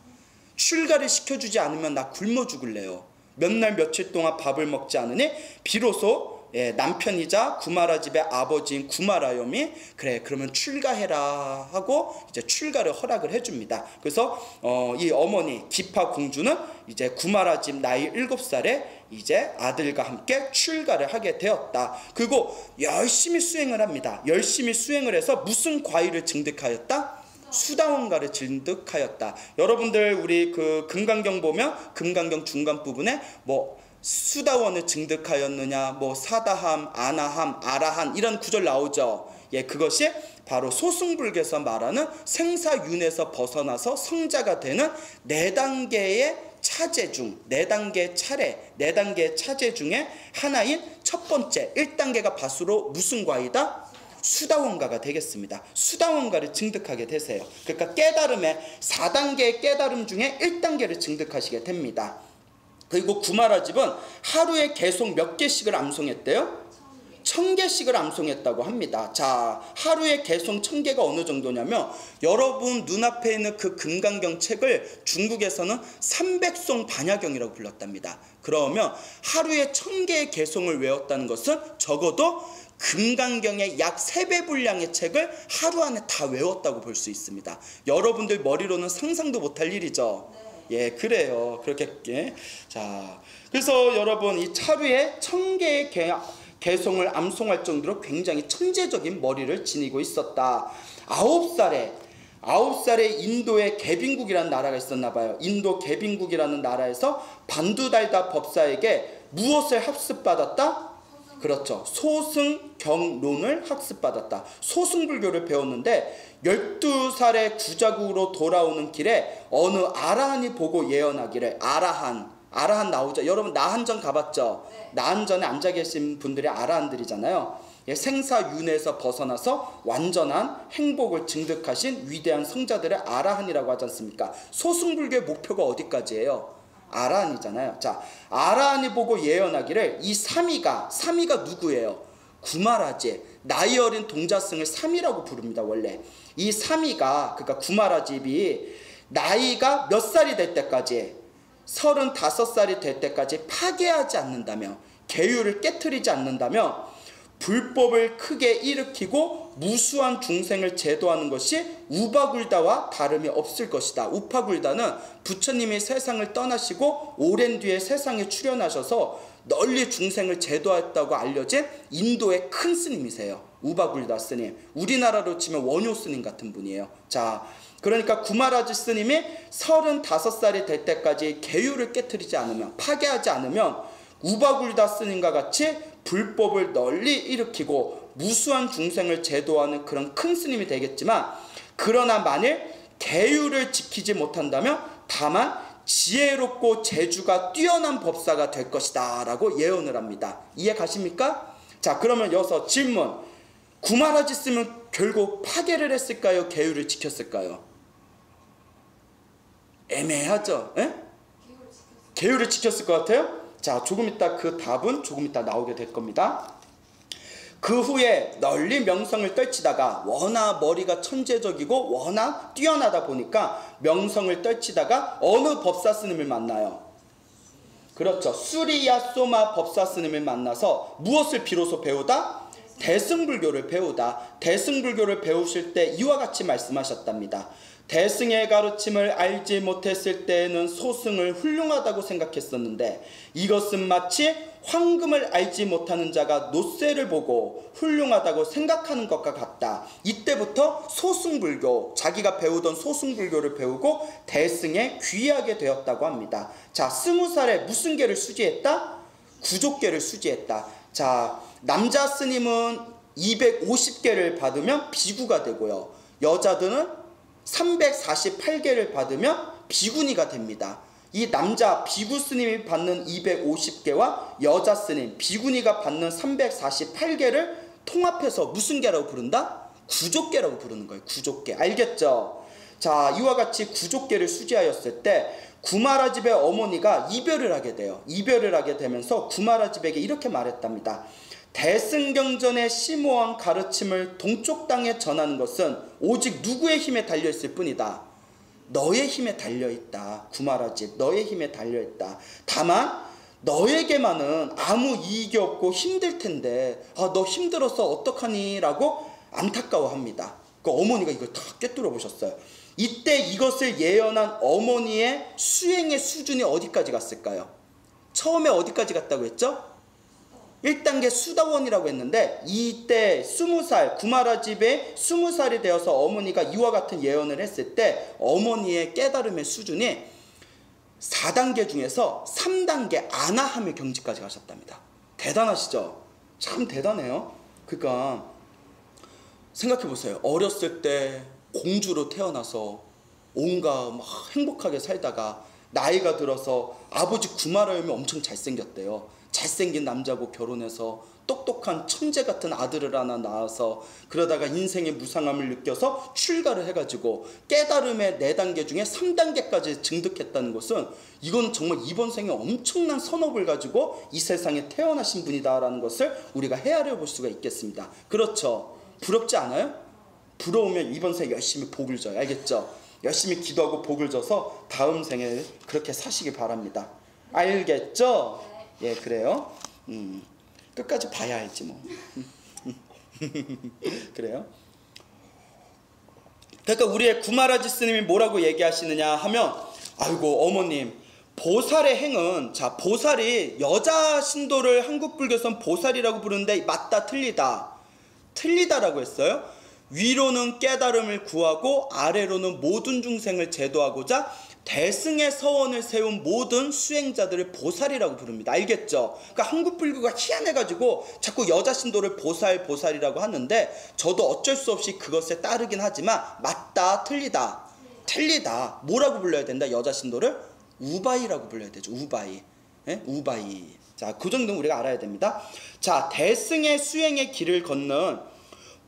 출가를 시켜주지 않으면 나 굶어 죽을래요. 몇 날 며칠 동안 밥을 먹지 않으니 비로소 남편이자 구마라 집의 아버지인 구마라염이 그래 그러면 출가해라 하고 이제 출가를 허락을 해줍니다. 그래서 이 어머니 기파 공주는 이제 구마라 집 나이 7살에 이제 아들과 함께 출가를 하게 되었다. 그리고 열심히 수행을 합니다. 열심히 수행을 해서 무슨 과일을 증득하였다? 수다원가를 증득하였다. 여러분들 우리 그 금강경 보면 금강경 중간 부분에 뭐 수다원을 증득하였느냐, 뭐 사다함, 아나함, 아라한 이런 구절 나오죠. 예, 그것이 바로 소승불교에서 말하는 생사윤에서 벗어나서 성자가 되는 4단계의 차제 중, 4단계 차례, 4단계의 차제 중에 하나인 첫 번째 1단계가 바수로 무슨 과이다? 수다원가가 되겠습니다. 수다원가를 증득하게 되세요. 그러니까 깨달음의 4단계의 깨달음 중에 1단계를 증득하시게 됩니다. 그리고 구마라 집은 하루에 계속 몇 개씩을 암송했대요? 1000개씩을 암송했다고 합니다. 자, 하루에 계속 1000개가 어느 정도냐면 여러분 눈앞에 있는 그 금강경 책을 중국에서는 300송 반야경이라고 불렀답니다. 그러면 하루에 1000개의 개송을 외웠다는 것은 적어도 금강경의 약 3배 분량의 책을 하루 안에 다 외웠다고 볼 수 있습니다. 여러분들 머리로는 상상도 못할 일이죠. 예, 그래요. 그렇게. 예. 자, 그래서 여러분 이 하루에 1000개의 개송을 암송할 정도로 굉장히 천재적인 머리를 지니고 있었다. 9살에 인도의 개빈국이라는 나라가 있었나 봐요. 인도 개빈국이라는 나라에서 반두달다 법사에게 무엇을 학습받았다? 그렇죠. 소승경론을 학습받았다. 소승불교를 배웠는데 12살의 구자국으로 돌아오는 길에 어느 아라한이 보고 예언하기를, 아라한 나오죠. 여러분 나한전 가봤죠? 네. 나한전에 앉아 계신 분들이 아라한들이잖아요. 생사윤에서 벗어나서 완전한 행복을 증득하신 위대한 성자들의 아라한이라고 하지 않습니까? 소승불교의 목표가 어디까지예요? 아라한이잖아요. 자, 아라한이 보고 예언하기를 이 사미가 누구예요? 구마라집, 나이 어린 동자승을 사미라고 부릅니다. 원래 이 사미가, 그러니까 구마라집이 나이가 몇 살이 될 때까지, 35살이 될 때까지 파괴하지 않는다면, 계율을 깨트리지 않는다면 불법을 크게 일으키고 무수한 중생을 제도하는 것이 우파굴다와 다름이 없을 것이다. 우파굴다는 부처님이 세상을 떠나시고 오랜 뒤에 세상에 출현하셔서 널리 중생을 제도했다고 알려진 인도의 큰 스님이세요. 우파굴다 스님. 우리나라로 치면 원효 스님 같은 분이에요. 자, 그러니까 구마라지 스님이 35살이 될 때까지 계율을 깨트리지 않으면, 파괴하지 않으면 우바굴다 스님과 같이 불법을 널리 일으키고 무수한 중생을 제도하는 그런 큰 스님이 되겠지만, 그러나 만일 계율을 지키지 못한다면 다만 지혜롭고 재주가 뛰어난 법사가 될 것이다 라고 예언을 합니다. 이해 가십니까? 자, 그러면 여기서 질문. 구마라지 스님은 결국 파괴를 했을까요? 계율을 지켰을까요? 애매하죠? 에? 계율을 지켰을 것 같아요? 자, 조금 이따 그 답은 조금 이따 나오게 될 겁니다. 그 후에 널리 명성을 떨치다가, 워낙 머리가 천재적이고 워낙 뛰어나다 보니까 명성을 떨치다가 어느 법사 스님을 만나요? 그렇죠. 수리야 소마 법사 스님을 만나서 무엇을 비로소 배우다? 대승불교를 배우다. 대승불교를 배우실 때 이와 같이 말씀하셨답니다. 대승의 가르침을 알지 못했을 때에는 소승을 훌륭하다고 생각했었는데 이것은 마치 황금을 알지 못하는 자가 노쇠를 보고 훌륭하다고 생각하는 것과 같다. 이때부터 소승불교, 자기가 배우던 소승불교를 배우고 대승에 귀하게 되었다고 합니다. 자, 20살에 무슨 계를 수지했다? 구족계를 수지했다. 자, 남자 스님은 250개를 받으면 비구가 되고요. 여자들은 348개를 받으면 비구니가 됩니다. 이 남자 비구 스님이 받는 250개와 여자 스님 비구니가 받는 348개를 통합해서 무슨 개라고 부른다? 구족계라고 부르는 거예요. 구족계. 알겠죠? 자, 이와 같이 구족계를 수지하였을 때 구마라 집의 어머니가 이별을 하게 돼요. 이별을 하게 되면서 구마라 집에게 이렇게 말했답니다. 대승경전의 심오한 가르침을 동쪽 땅에 전하는 것은 오직 누구의 힘에 달려있을 뿐이다. 너의 힘에 달려있다. 구마라 집 너의 힘에 달려있다. 다만 너에게만은 아무 이익이 없고 힘들 텐데 너 힘들어서 어떡하니? 라고 안타까워합니다. 그 어머니가 이걸 다 꿰뚫어 보셨어요. 이때 이것을 예언한 어머니의 수행의 수준이 어디까지 갔을까요? 처음에 어디까지 갔다고 했죠? 1단계 수다원이라고 했는데 이때 20살 구마라 집에 20살이 되어서 어머니가 이와 같은 예언을 했을 때 어머니의 깨달음의 수준이 4단계 중에서 3단계 아나함의 경지까지 가셨답니다. 대단하시죠? 참 대단해요. 그러니까 생각해보세요. 어렸을 때 공주로 태어나서 온갖 막 행복하게 살다가 나이가 들어서 아버지 구마라 형이 엄청 잘생겼대요. 잘생긴 남자고 결혼해서 똑똑한 천재 같은 아들을 하나 낳아서 그러다가 인생의 무상함을 느껴서 출가를 해가지고 깨달음의 4단계 중에 3단계까지 증득했다는 것은 이건 정말 이번 생에 엄청난 선업을 가지고 이 세상에 태어나신 분이다라는 것을 우리가 헤아려 볼 수가 있겠습니다. 그렇죠? 부럽지 않아요? 부러우면 이번 생에 열심히 복을 져요. 알겠죠? 열심히 기도하고 복을 져서 다음 생에 그렇게 사시기 바랍니다. 알겠죠? 예, 그래요. 끝까지 봐야 알지 뭐. 그래요. 그러니까 우리의 구마라지 스님이 뭐라고 얘기하시느냐 하면, 아이고 어머님, 보살의 행은, 자, 보살이 여자 신도를 한국 불교에서는 보살이라고 부르는데 맞다 틀리다. 틀리다라고 했어요. 위로는 깨달음을 구하고 아래로는 모든 중생을 제도하고자 대승의 서원을 세운 모든 수행자들을 보살이라고 부릅니다. 알겠죠? 그러니까 한국 불교가 희한해가지고 자꾸 여자 신도를 보살이라고 하는데 저도 어쩔 수 없이 그것에 따르긴 하지만 맞다 틀리다. 틀리다. 뭐라고 불러야 된다? 여자 신도를 우바이라고 불러야 되죠. 우바이. 예? 우바이. 자, 그 정도는 우리가 알아야 됩니다. 자, 대승의 수행의 길을 걷는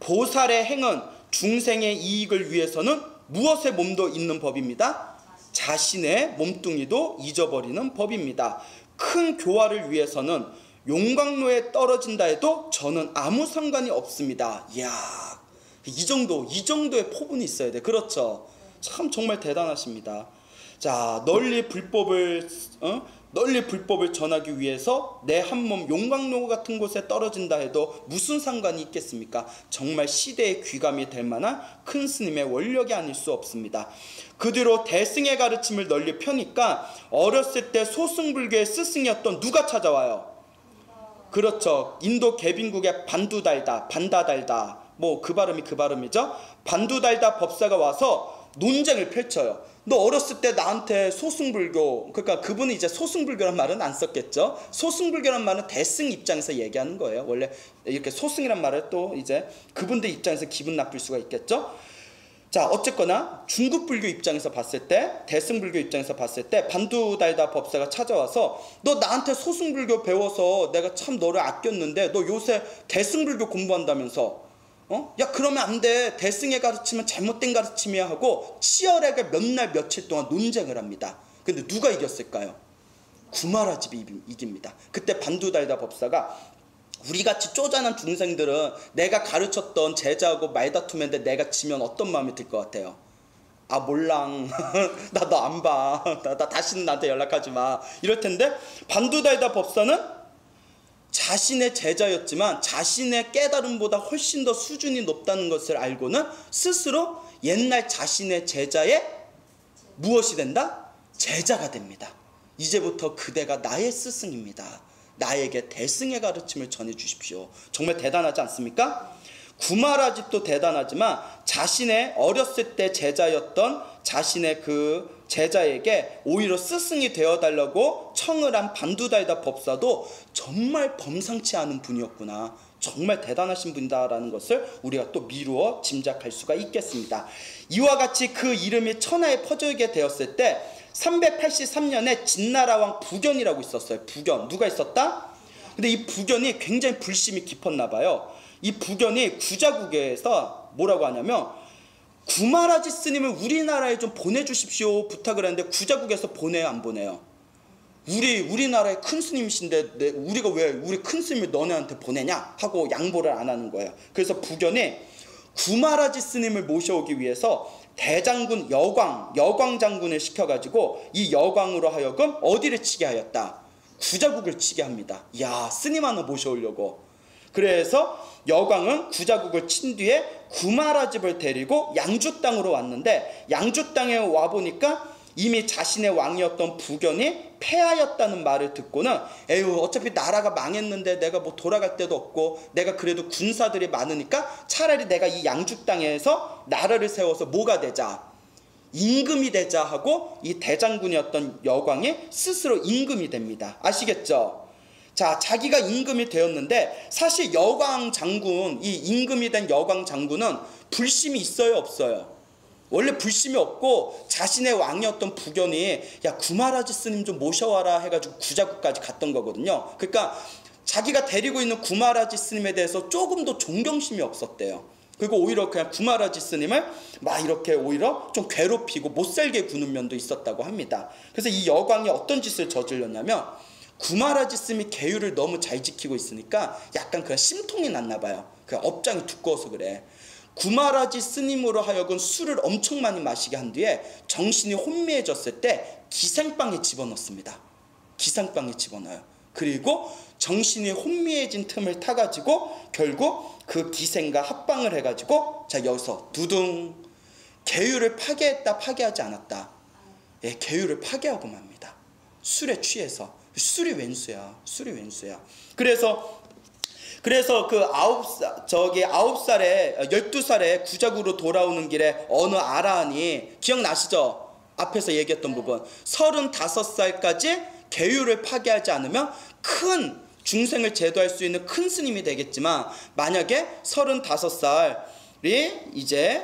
보살의 행은 중생의 이익을 위해서는 무엇의 몸도 있는 법입니다. 자신의 몸뚱이도 잊어버리는 법입니다. 큰 교화를 위해서는 용광로에 떨어진다 해도 저는 아무 상관이 없습니다. 이야, 이 정도의 포분이 있어야 돼. 그렇죠? 참 정말 대단하십니다. 자, 널리 불법을 전하기 위해서 내 한 몸 용광로 같은 곳에 떨어진다 해도 무슨 상관이 있겠습니까? 정말 시대의 귀감이 될 만한 큰 스님의 원력이 아닐 수 없습니다. 그 뒤로 대승의 가르침을 널리 펴니까 어렸을 때 소승불교의 스승이었던 누가 찾아와요? 그렇죠. 인도 개빈국의 반다달다. 뭐 그 발음이죠. 반두달다 법사가 와서 논쟁을 펼쳐요. 너 어렸을 때 나한테 소승불교, 그러니까 그분은 이제 소승불교란 말은 안 썼겠죠. 소승불교란 말은 대승 입장에서 얘기하는 거예요. 원래 이렇게 소승이란 말을 또 이제 그분들 입장에서 기분 나쁠 수가 있겠죠. 자, 어쨌거나 중국불교 입장에서 봤을 때, 대승불교 입장에서 봤을 때 반두달다 법사가 찾아와서 너 나한테 소승불교 배워서 내가 참 너를 아꼈는데 너 요새 대승불교 공부한다면서 야, 그러면 안 돼. 대승의 가르침은 잘못된 가르침이야 하고 치열하게 몇 날 며칠 동안 논쟁을 합니다. 근데 누가 이겼을까요? 구마라 집이 이깁니다. 그때 반두달다 법사가 우리같이 쪼잔한 중생들은 내가 가르쳤던 제자하고 말다툼했는데 내가 지면 어떤 마음이 들 것 같아요? 아, 몰랑. 나 너 안 봐. 나 다시는 나한테 연락하지 마. 이럴 텐데 반두달다 법사는 자신의 제자였지만 자신의 깨달음보다 훨씬 더 수준이 높다는 것을 알고는 스스로 옛날 자신의 제자의 무엇이 된다? 제자가 됩니다. 이제부터 그대가 나의 스승입니다. 나에게 대승의 가르침을 전해 주십시오. 정말 대단하지 않습니까? 구마라 집도 대단하지만 자신의 어렸을 때 제자였던 자신의 그 제자에게 오히려 스승이 되어달라고 청을 한 반두달다 법사도 정말 범상치 않은 분이었구나. 정말 대단하신 분이다라는 것을 우리가 또 미루어 짐작할 수가 있겠습니다. 이와 같이 그 이름이 천하에 퍼지게 되었을 때 383년에 진나라 왕 부견이라고 있었어요. 부견. 누가 있었다? 근데 이 부견이 굉장히 불심이 깊었나 봐요. 이 부견이 구자국에서 뭐라고 하냐면 구마라지 스님을 우리나라에 좀 보내주십시오 부탁을 했는데 구자국에서 보내요, 안 보내요? 우리나라의 큰 스님이신데 우리가 왜 우리 큰 스님을 너네한테 보내냐 하고 양보를 안 하는 거예요. 그래서 부견이 구마라지 스님을 모셔오기 위해서 대장군 여광 장군을 시켜가지고 이 여광으로 하여금 어디를 치게 하였다? 구자국을 치게 합니다. 이야, 스님 하나 모셔오려고. 그래서 여광은 구자국을 친 뒤에 구마라집을 데리고 양주 땅으로 왔는데 양주 땅에 와보니까 이미 자신의 왕이었던 부견이 패하였다는 말을 듣고는 에휴, 어차피 나라가 망했는데 내가 뭐 돌아갈 데도 없고 내가 그래도 군사들이 많으니까 차라리 내가 이 양주 땅에서 나라를 세워서 뭐가 되자, 임금이 되자 하고 이 대장군이었던 여광이 스스로 임금이 됩니다. 아시겠죠? 자, 자기가 임금이 되었는데 사실 여광 장군, 이 임금이 된 여광 장군은 불심이 있어요, 없어요? 원래 불심이 없고 자신의 왕이었던 부견이 야, 구마라지 스님 좀 모셔와라 해가지고 구자국까지 갔던 거거든요. 그러니까 자기가 데리고 있는 구마라지 스님에 대해서 조금도 존경심이 없었대요. 그리고 오히려 그냥 구마라지 스님을 막 이렇게 오히려 좀 괴롭히고 못살게 구는 면도 있었다고 합니다. 그래서 이 여광이 어떤 짓을 저질렀냐면 구마라지 스님이 계율을 너무 잘 지키고 있으니까 약간 그냥 심통이 났나 봐요. 그냥 업장이 두꺼워서 그래. 구마라지 스님으로 하여금 술을 엄청 많이 마시게 한 뒤에 정신이 혼미해졌을 때 기생방에 집어넣습니다. 기생방에 집어넣어요. 그리고 정신이 혼미해진 틈을 타가지고 결국 그 기생과 합방을 해가지고 자, 여기서 두둥, 계율을 파괴했다 파괴하지 않았다. 예, 계율을 파괴하고 맙니다. 술에 취해서. 술이 웬수야. 술이 웬수야. 그래서 그 12살에 구자구로 돌아오는 길에 어느 아라한이, 기억나시죠? 앞에서 얘기했던 부분. 35살까지 계율을 파괴하지 않으면 큰 중생을 제도할 수 있는 큰 스님이 되겠지만 만약에 35살이 이제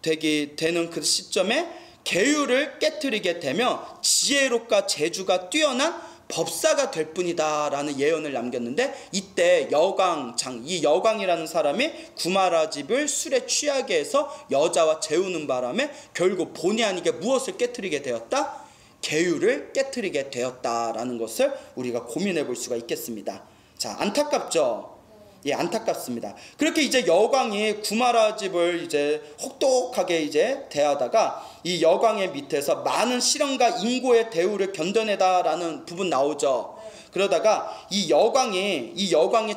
되는 그 시점에 계율을 깨트리게 되면 지혜롭고 재주가 뛰어난 법사가 될 뿐이다 라는 예언을 남겼는데 이때 이 여광이라는 사람이 구마라집을 술에 취하게 해서 여자와 재우는 바람에 결국 본의 아니게 무엇을 깨트리게 되었다? 계율을 깨트리게 되었다라는 것을 우리가 고민해 볼 수가 있겠습니다. 자, 안타깝죠? 예, 안타깝습니다. 그렇게 이제 여광이 구마라집을 이제 혹독하게 이제 대하다가 이 여광의 밑에서 많은 시련과 인고의 대우를 견뎌내다라는 부분 나오죠. 그러다가 이 여광이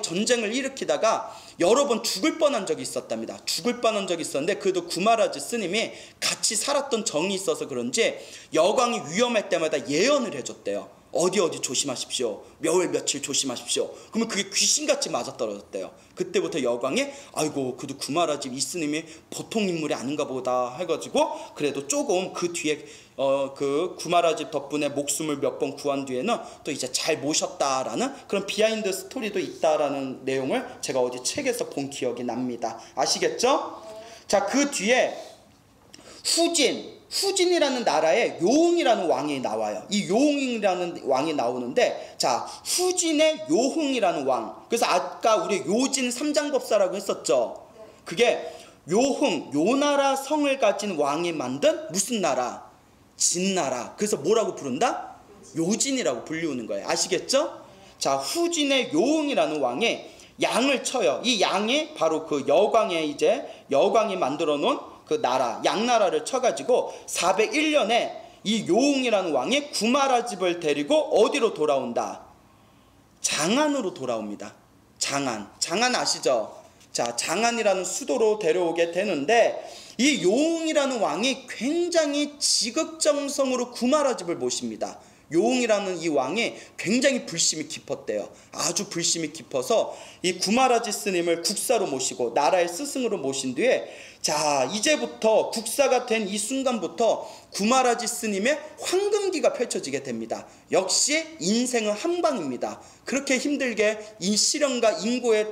전쟁을 일으키다가 여러 번 죽을 뻔한 적이 있었답니다. 죽을 뻔한 적이 있었는데 그래도 구마라지 스님이 같이 살았던 정이 있어서 그런지 여광이 위험할 때마다 예언을 해줬대요. 어디 조심하십시오. 몇월 며칠 조심하십시오. 그러면 그게 귀신같이 맞아떨어졌대요. 그때부터 여광이 아이고 그래도 구마라집 이 스님이 보통 인물이 아닌가 보다 해가지고 그래도 조금 그 뒤에 그 구마라집 덕분에 목숨을 몇 번 구한 뒤에는 또 이제 잘 모셨다라는 그런 비하인드 스토리도 있다라는 내용을 제가 어디 책에서 본 기억이 납니다. 아시겠죠? 자, 그 뒤에 후진이라는 나라에 요흥이라는 왕이 나와요. 이 요흥이라는 왕이 나오는데 자, 후진의 요흥이라는 왕. 그래서 아까 우리 요진 삼장법사라고 했었죠. 그게 요나라 성을 가진 왕이 만든 무슨 나라? 진나라. 그래서 뭐라고 부른다? 요진이라고 불리우는 거예요. 아시겠죠? 자, 후진의 요흥이라는 왕이 양을 쳐요. 이 양이 바로 그 여광이 만들어 놓은 그 나라, 양나라를 쳐가지고 401년에 이 요흥이라는 왕이 구마라집을 데리고 어디로 돌아온다? 장안으로 돌아옵니다. 장안 아시죠? 자, 장안이라는 수도로 데려오게 되는데 이 요흥이라는 왕이 굉장히 지극정성으로 구마라집을 모십니다. 요흥이라는 이 왕이 굉장히 불심이 깊었대요. 아주 불심이 깊어서 이 구마라지 스님을 국사로 모시고 나라의 스승으로 모신 뒤에, 자 이제부터 국사가 된 이 순간부터 구마라지 스님의 황금기가 펼쳐지게 됩니다. 역시 인생은 한방입니다. 그렇게 힘들게 이 시련과 인고의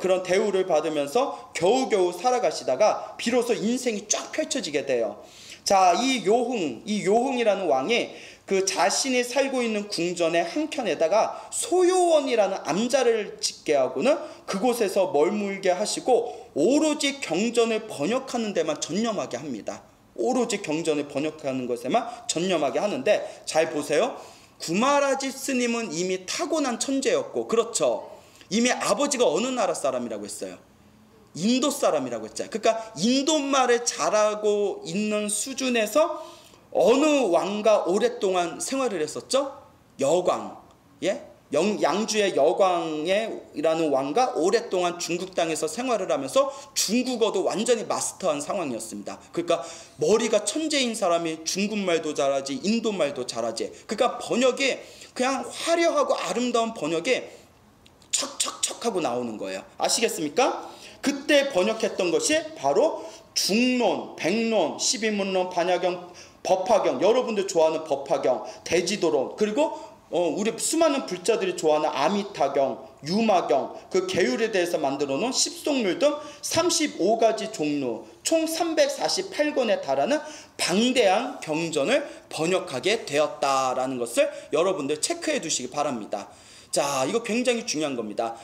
그런 대우를 받으면서 겨우겨우 살아가시다가 비로소 인생이 쫙 펼쳐지게 돼요. 자, 이 요흥이라는 왕이 그 자신이 살고 있는 궁전의 한켠에다가 소요원이라는 암자를 짓게 하고는 그곳에서 머물게 하시고 오로지 경전을 번역하는 데만 전념하게 합니다. 오로지 경전을 번역하는 것에만 전념하게 하는데, 잘 보세요. 구마라지 스님은 이미 타고난 천재였고, 그렇죠, 이미 아버지가 어느 나라 사람이라고 했어요? 인도 사람이라고 했잖아요. 그러니까 인도말을 잘하고 있는 수준에서 어느 왕과 오랫동안 생활을 했었죠? 여광, 양주의 여광이라는 왕과 오랫동안 중국 땅에서 생활을 하면서 중국어도 완전히 마스터한 상황이었습니다. 그러니까 머리가 천재인 사람이 중국말도 잘하지 인도말도 잘하지. 그러니까 번역이 그냥 화려하고 아름다운 번역이 척척척 하고 나오는 거예요. 아시겠습니까? 그때 번역했던 것이 바로 중론, 백론, 십이문론, 반야경, 법화경, 여러분들 좋아하는 법화경, 대지도론, 그리고 우리 수많은 불자들이 좋아하는 아미타경, 유마경, 그 계율에 대해서 만들어 놓은 십송률 등 35가지 종류, 총 348권에 달하는 방대한 경전을 번역하게 되었다라는 것을 여러분들 체크해 두시기 바랍니다. 자, 이거 굉장히 중요한 겁니다.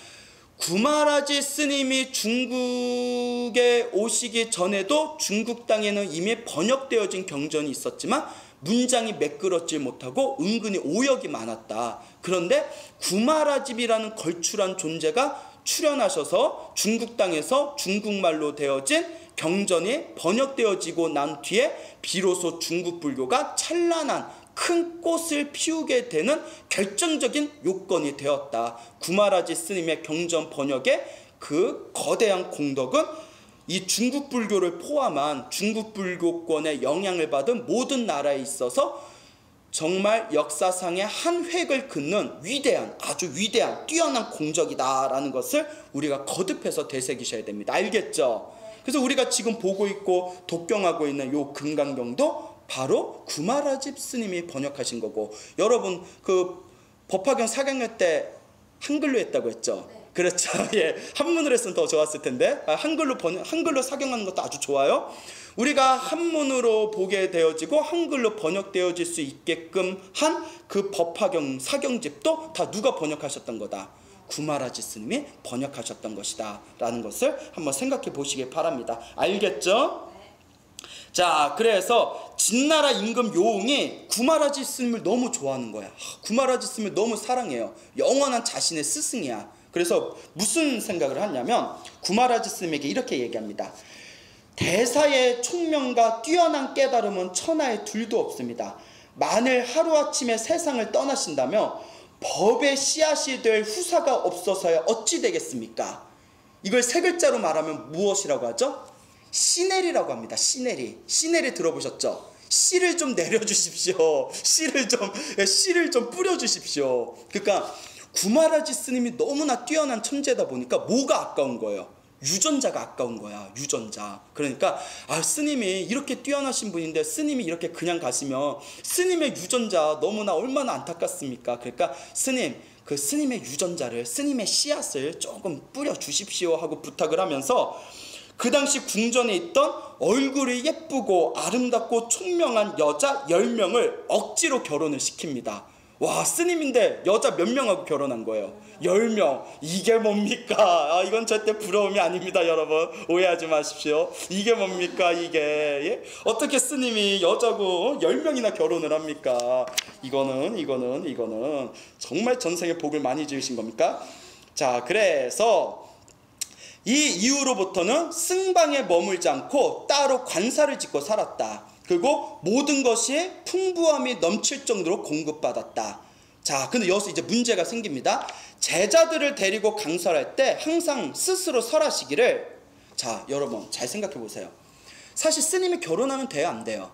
구마라지 스님이 중국에 오시기 전에도 중국 땅에는 이미 번역되어진 경전이 있었지만 문장이 매끄럽지 못하고 은근히 오역이 많았다. 그런데 구마라집이라는 걸출한 존재가 출현하셔서 중국 땅에서 중국말로 되어진 경전이 번역되어지고 난 뒤에 비로소 중국 불교가 찬란한 큰 꽃을 피우게 되는 결정적인 요건이 되었다. 구마라지 스님의 경전 번역의 그 거대한 공덕은 이 중국 불교를 포함한 중국 불교권의 영향을 받은 모든 나라에 있어서 정말 역사상의 한 획을 긋는 위대한, 아주 위대한, 뛰어난 공적이다라는 것을 우리가 거듭해서 되새기셔야 됩니다. 알겠죠? 그래서 우리가 지금 보고 있고 독경하고 있는 요 금강경도 바로 구마라집 스님이 번역하신 거고, 여러분 그 법화경 사경회 때 한글로 했다고 했죠? 네. 그렇죠. 예, 한문으로 했으면 더 좋았을 텐데 한글로 사경하는 것도 아주 좋아요. 우리가 한문으로 보게 되어지고 한글로 번역되어질 수 있게끔 한 그 법화경 사경집도 다 누가 번역하셨던 거다? 구마라지 스님이 번역하셨던 것이다 라는 것을 한번 생각해 보시기 바랍니다. 알겠죠? 자, 그래서 진나라 임금 요흥이 구마라지 스님을 너무 좋아하는 거야. 구마라지 스님을 너무 사랑해요. 영원한 자신의 스승이야. 그래서 무슨 생각을 하냐면 구마라지 스님에게 이렇게 얘기합니다. 대사의 총명과 뛰어난 깨달음은 천하에 둘도 없습니다. 만일 하루아침에 세상을 떠나신다면 법의 씨앗이 될 후사가 없어서야 어찌 되겠습니까? 이걸 세 글자로 말하면 무엇이라고 하죠? 씨내리라고 합니다. 씨내리 들어보셨죠? 씨를 좀 내려주십시오. 씨를 좀 뿌려주십시오. 그러니까 구마라지 스님이 너무나 뛰어난 천재다 보니까 뭐가 아까운 거예요? 유전자가 아까운 거야. 유전자. 그러니까 스님이 이렇게 뛰어나신 분인데 스님이 이렇게 그냥 가시면 스님의 유전자 너무나 얼마나 안타깝습니까? 그러니까 스님, 그 스님의 유전자를, 스님의 씨앗을 조금 뿌려주십시오 하고 부탁을 하면서 그 당시 궁전에 있던 얼굴이 예쁘고 아름답고 총명한 여자 10명을 억지로 결혼을 시킵니다. 와, 스님인데 여자 몇 명하고 결혼한 거예요? 10명. 이게 뭡니까? 이건 절대 부러움이 아닙니다, 여러분. 오해하지 마십시오. 이게 뭡니까, 이게? 예? 어떻게 스님이 여자고 10명이나 결혼을 합니까? 이거는 정말 전생에 복을 많이 지으신 겁니까? 자, 그래서 이 이후로부터는 승방에 머물지 않고 따로 관사를 짓고 살았다. 그리고 모든 것이 풍부함이 넘칠 정도로 공급받았다. 자, 근데 여기서 이제 문제가 생깁니다. 제자들을 데리고 강설할 때 항상 스스로 설하시기를, 자, 여러분 잘 생각해 보세요. 사실 스님이 결혼하면 돼요, 안 돼요?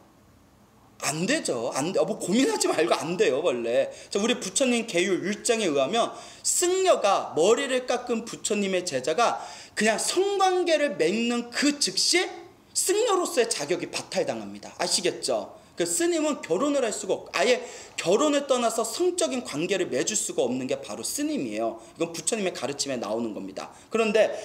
안 되죠. 안 돼. 뭐 고민하지 말고 안 돼요, 원래. 자, 우리 부처님 계율 1장에 의하면 승려가 머리를 깎은 부처님의 제자가 그냥 성관계를 맺는 그 즉시 승려로서의 자격이 박탈당합니다. 아시겠죠? 그 스님은 결혼을 할 수가 없고 아예 결혼을 떠나서 성적인 관계를 맺을 수가 없는 게 바로 스님이에요. 이건 부처님의 가르침에 나오는 겁니다. 그런데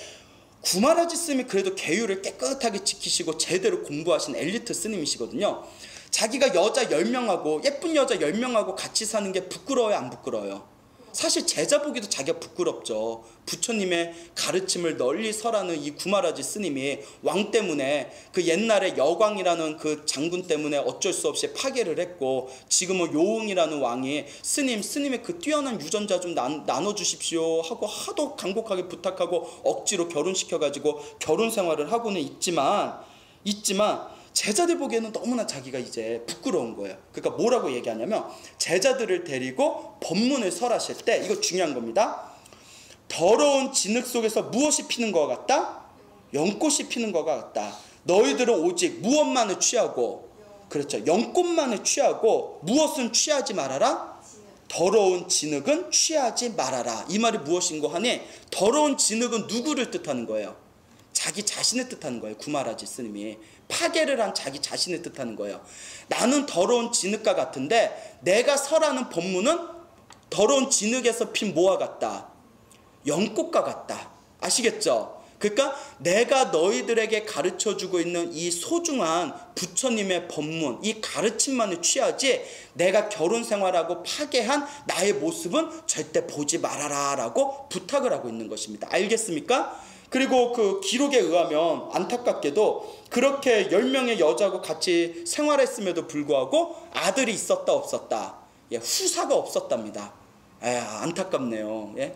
구마라지 스님이 그래도 계율을 깨끗하게 지키시고 제대로 공부하신 엘리트 스님이시거든요. 자기가 여자 10명하고 예쁜 여자 10명하고 같이 사는 게 부끄러워요, 안 부끄러워요? 사실 제자 보기도 자기가 부끄럽죠. 부처님의 가르침을 널리 설하는 이 구마라지 스님이 왕 때문에 그 옛날에 여광이라는 그 장군 때문에 어쩔 수 없이 파괴를 했고 지금은 요응이라는 왕이 스님의 그 뛰어난 유전자 좀 나눠주십시오 하고 하도 간곡하게 부탁하고 억지로 결혼시켜가지고 결혼 생활을 하고는 있지만 제자들 보기에는 너무나 자기가 이제 부끄러운 거예요. 그러니까 뭐라고 얘기하냐면 제자들을 데리고 법문을 설하실 때 이거 중요한 겁니다. 더러운 진흙 속에서 무엇이 피는 것 같다? 연꽃이 피는 것 같다. 너희들은 오직 무엇만을 취하고 그렇죠. 연꽃만을 취하고 무엇은 취하지 말아라? 더러운 진흙은 취하지 말아라. 이 말이 무엇인고 하니 더러운 진흙은 누구를 뜻하는 거예요? 자기 자신을 뜻하는 거예요. 구마라지 스님이 파괴를 한 자기 자신을 뜻하는 거예요. 나는 더러운 진흙과 같은데 내가 설하는 법문은 더러운 진흙에서 핀 뭐와 같다? 연꽃과 같다. 아시겠죠? 그러니까 내가 너희들에게 가르쳐주고 있는 이 소중한 부처님의 법문, 이 가르침만을 취하지 내가 결혼 생활하고 파괴한 나의 모습은 절대 보지 말아라 라고 부탁을 하고 있는 것입니다. 알겠습니까? 그리고 그 기록에 의하면 안타깝게도 그렇게 10명의 여자하고 같이 생활했음에도 불구하고 아들이 있었다 없었다. 예, 후사가 없었답니다. 안타깝네요. 예?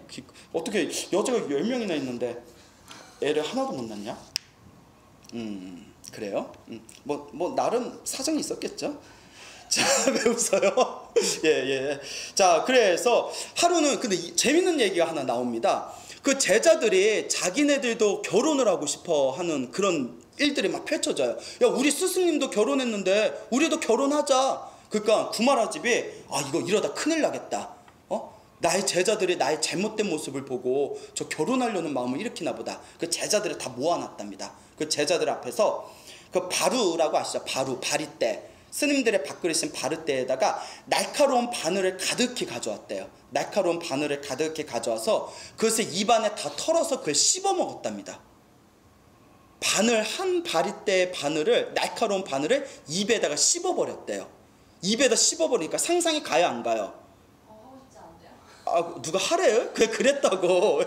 어떻게 여자가 10명이나 있는데 애를 하나도 못 낳냐? 그래요? 뭐 나름 사정이 있었겠죠? 자, 왜 웃어요? 예. 자, 그래서 하루는 근데 재밌는 얘기가 하나 나옵니다. 그 제자들이 자기네들도 결혼을 하고 싶어 하는 그런 일들이 막 펼쳐져요. 야, 우리 스승님도 결혼했는데 우리도 결혼하자. 그러니까 구마라집이 이거 이러다 큰일 나겠다. 나의 제자들이 나의 잘못된 모습을 보고 저 결혼하려는 마음을 일으키나 보다. 그 제자들을 다 모아놨답니다. 그 제자들 앞에서 그 바루라고 아시죠? 바리떼. 스님들의 밥그릇인 바르떼에다가 날카로운 바늘을 가득히 가져왔대요. 날카로운 바늘을 가득히 가져와서 그것을 입안에 다 털어서 그걸 씹어 먹었답니다. 한 바리떼의 바늘을 날카로운 바늘을 입에다가 씹어버렸대요. 입에다 씹어버리니까 상상이 가요 안 가요? 하고 싶지 않은데요? 누가 하래요? 그랬다고.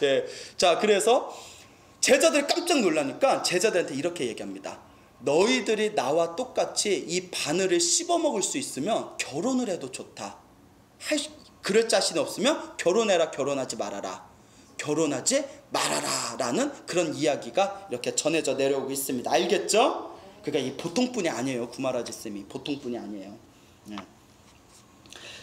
예. 자, 그래서 제자들이 깜짝 놀라니까 제자들한테 이렇게 얘기합니다. 너희들이 나와 똑같이 이 바늘을 씹어먹을 수 있으면 결혼을 해도 좋다. 그럴 자신 없으면 결혼해라, 결혼하지 말아라. 결혼하지 말아라 라는 그런 이야기가 이렇게 전해져 내려오고 있습니다. 알겠죠? 그러니까 이 보통뿐이 아니에요. 구마라지 쌤이 보통뿐이 아니에요. 네.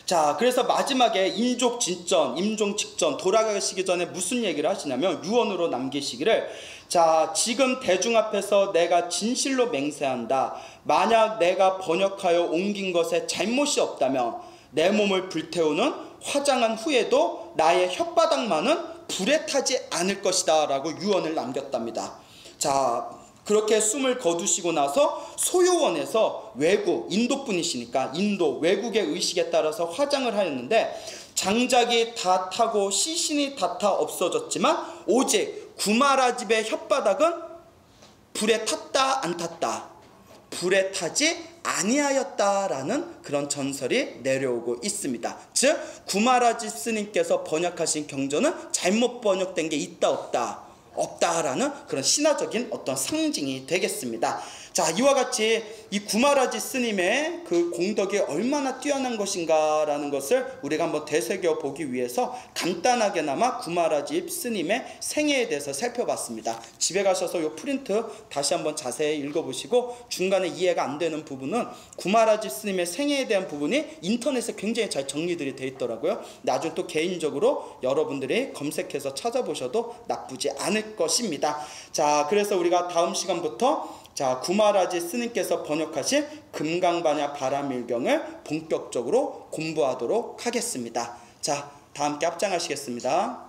자, 그래서 마지막에 임종 직전 돌아가시기 전에 무슨 얘기를 하시냐면 유언으로 남기시기를 자, 지금 대중 앞에서 내가 진실로 맹세한다. 만약 내가 번역하여 옮긴 것에 잘못이 없다면 내 몸을 불태우는 화장한 후에도 나의 혓바닥만은 불에 타지 않을 것이다 라고 유언을 남겼답니다. 자, 그렇게 숨을 거두시고 나서 소요원에서 인도분이시니까 외국의 의식에 따라서 화장을 하였는데 장작이 다 타고 시신이 다 타 없어졌지만 오직 구마라집의 혓바닥은 불에 탔다 안 탔다? 불에 타지 아니하였다라는 그런 전설이 내려오고 있습니다. 즉 구마라집 스님께서 번역하신 경전은 잘못 번역된 게 있다 없다? 없다라는 그런 신화적인 어떤 상징이 되겠습니다. 자, 이와 같이 이 구마라지 스님의 그 공덕이 얼마나 뛰어난 것인가라는 것을 우리가 한번 되새겨 보기 위해서 간단하게나마 구마라지 스님의 생애에 대해서 살펴봤습니다. 집에 가셔서 이 프린트 다시 한번 자세히 읽어보시고 중간에 이해가 안 되는 부분은 구마라지 스님의 생애에 대한 부분이 인터넷에 굉장히 잘 정리들이 되어 있더라고요. 나중에 또 개인적으로 여러분들이 검색해서 찾아보셔도 나쁘지 않을 것입니다. 자, 그래서 우리가 다음 시간부터 자, 구마라지 스님께서 번역하신 금강반야 바라밀경을 본격적으로 공부하도록 하겠습니다. 자, 다 함께 합장하시겠습니다.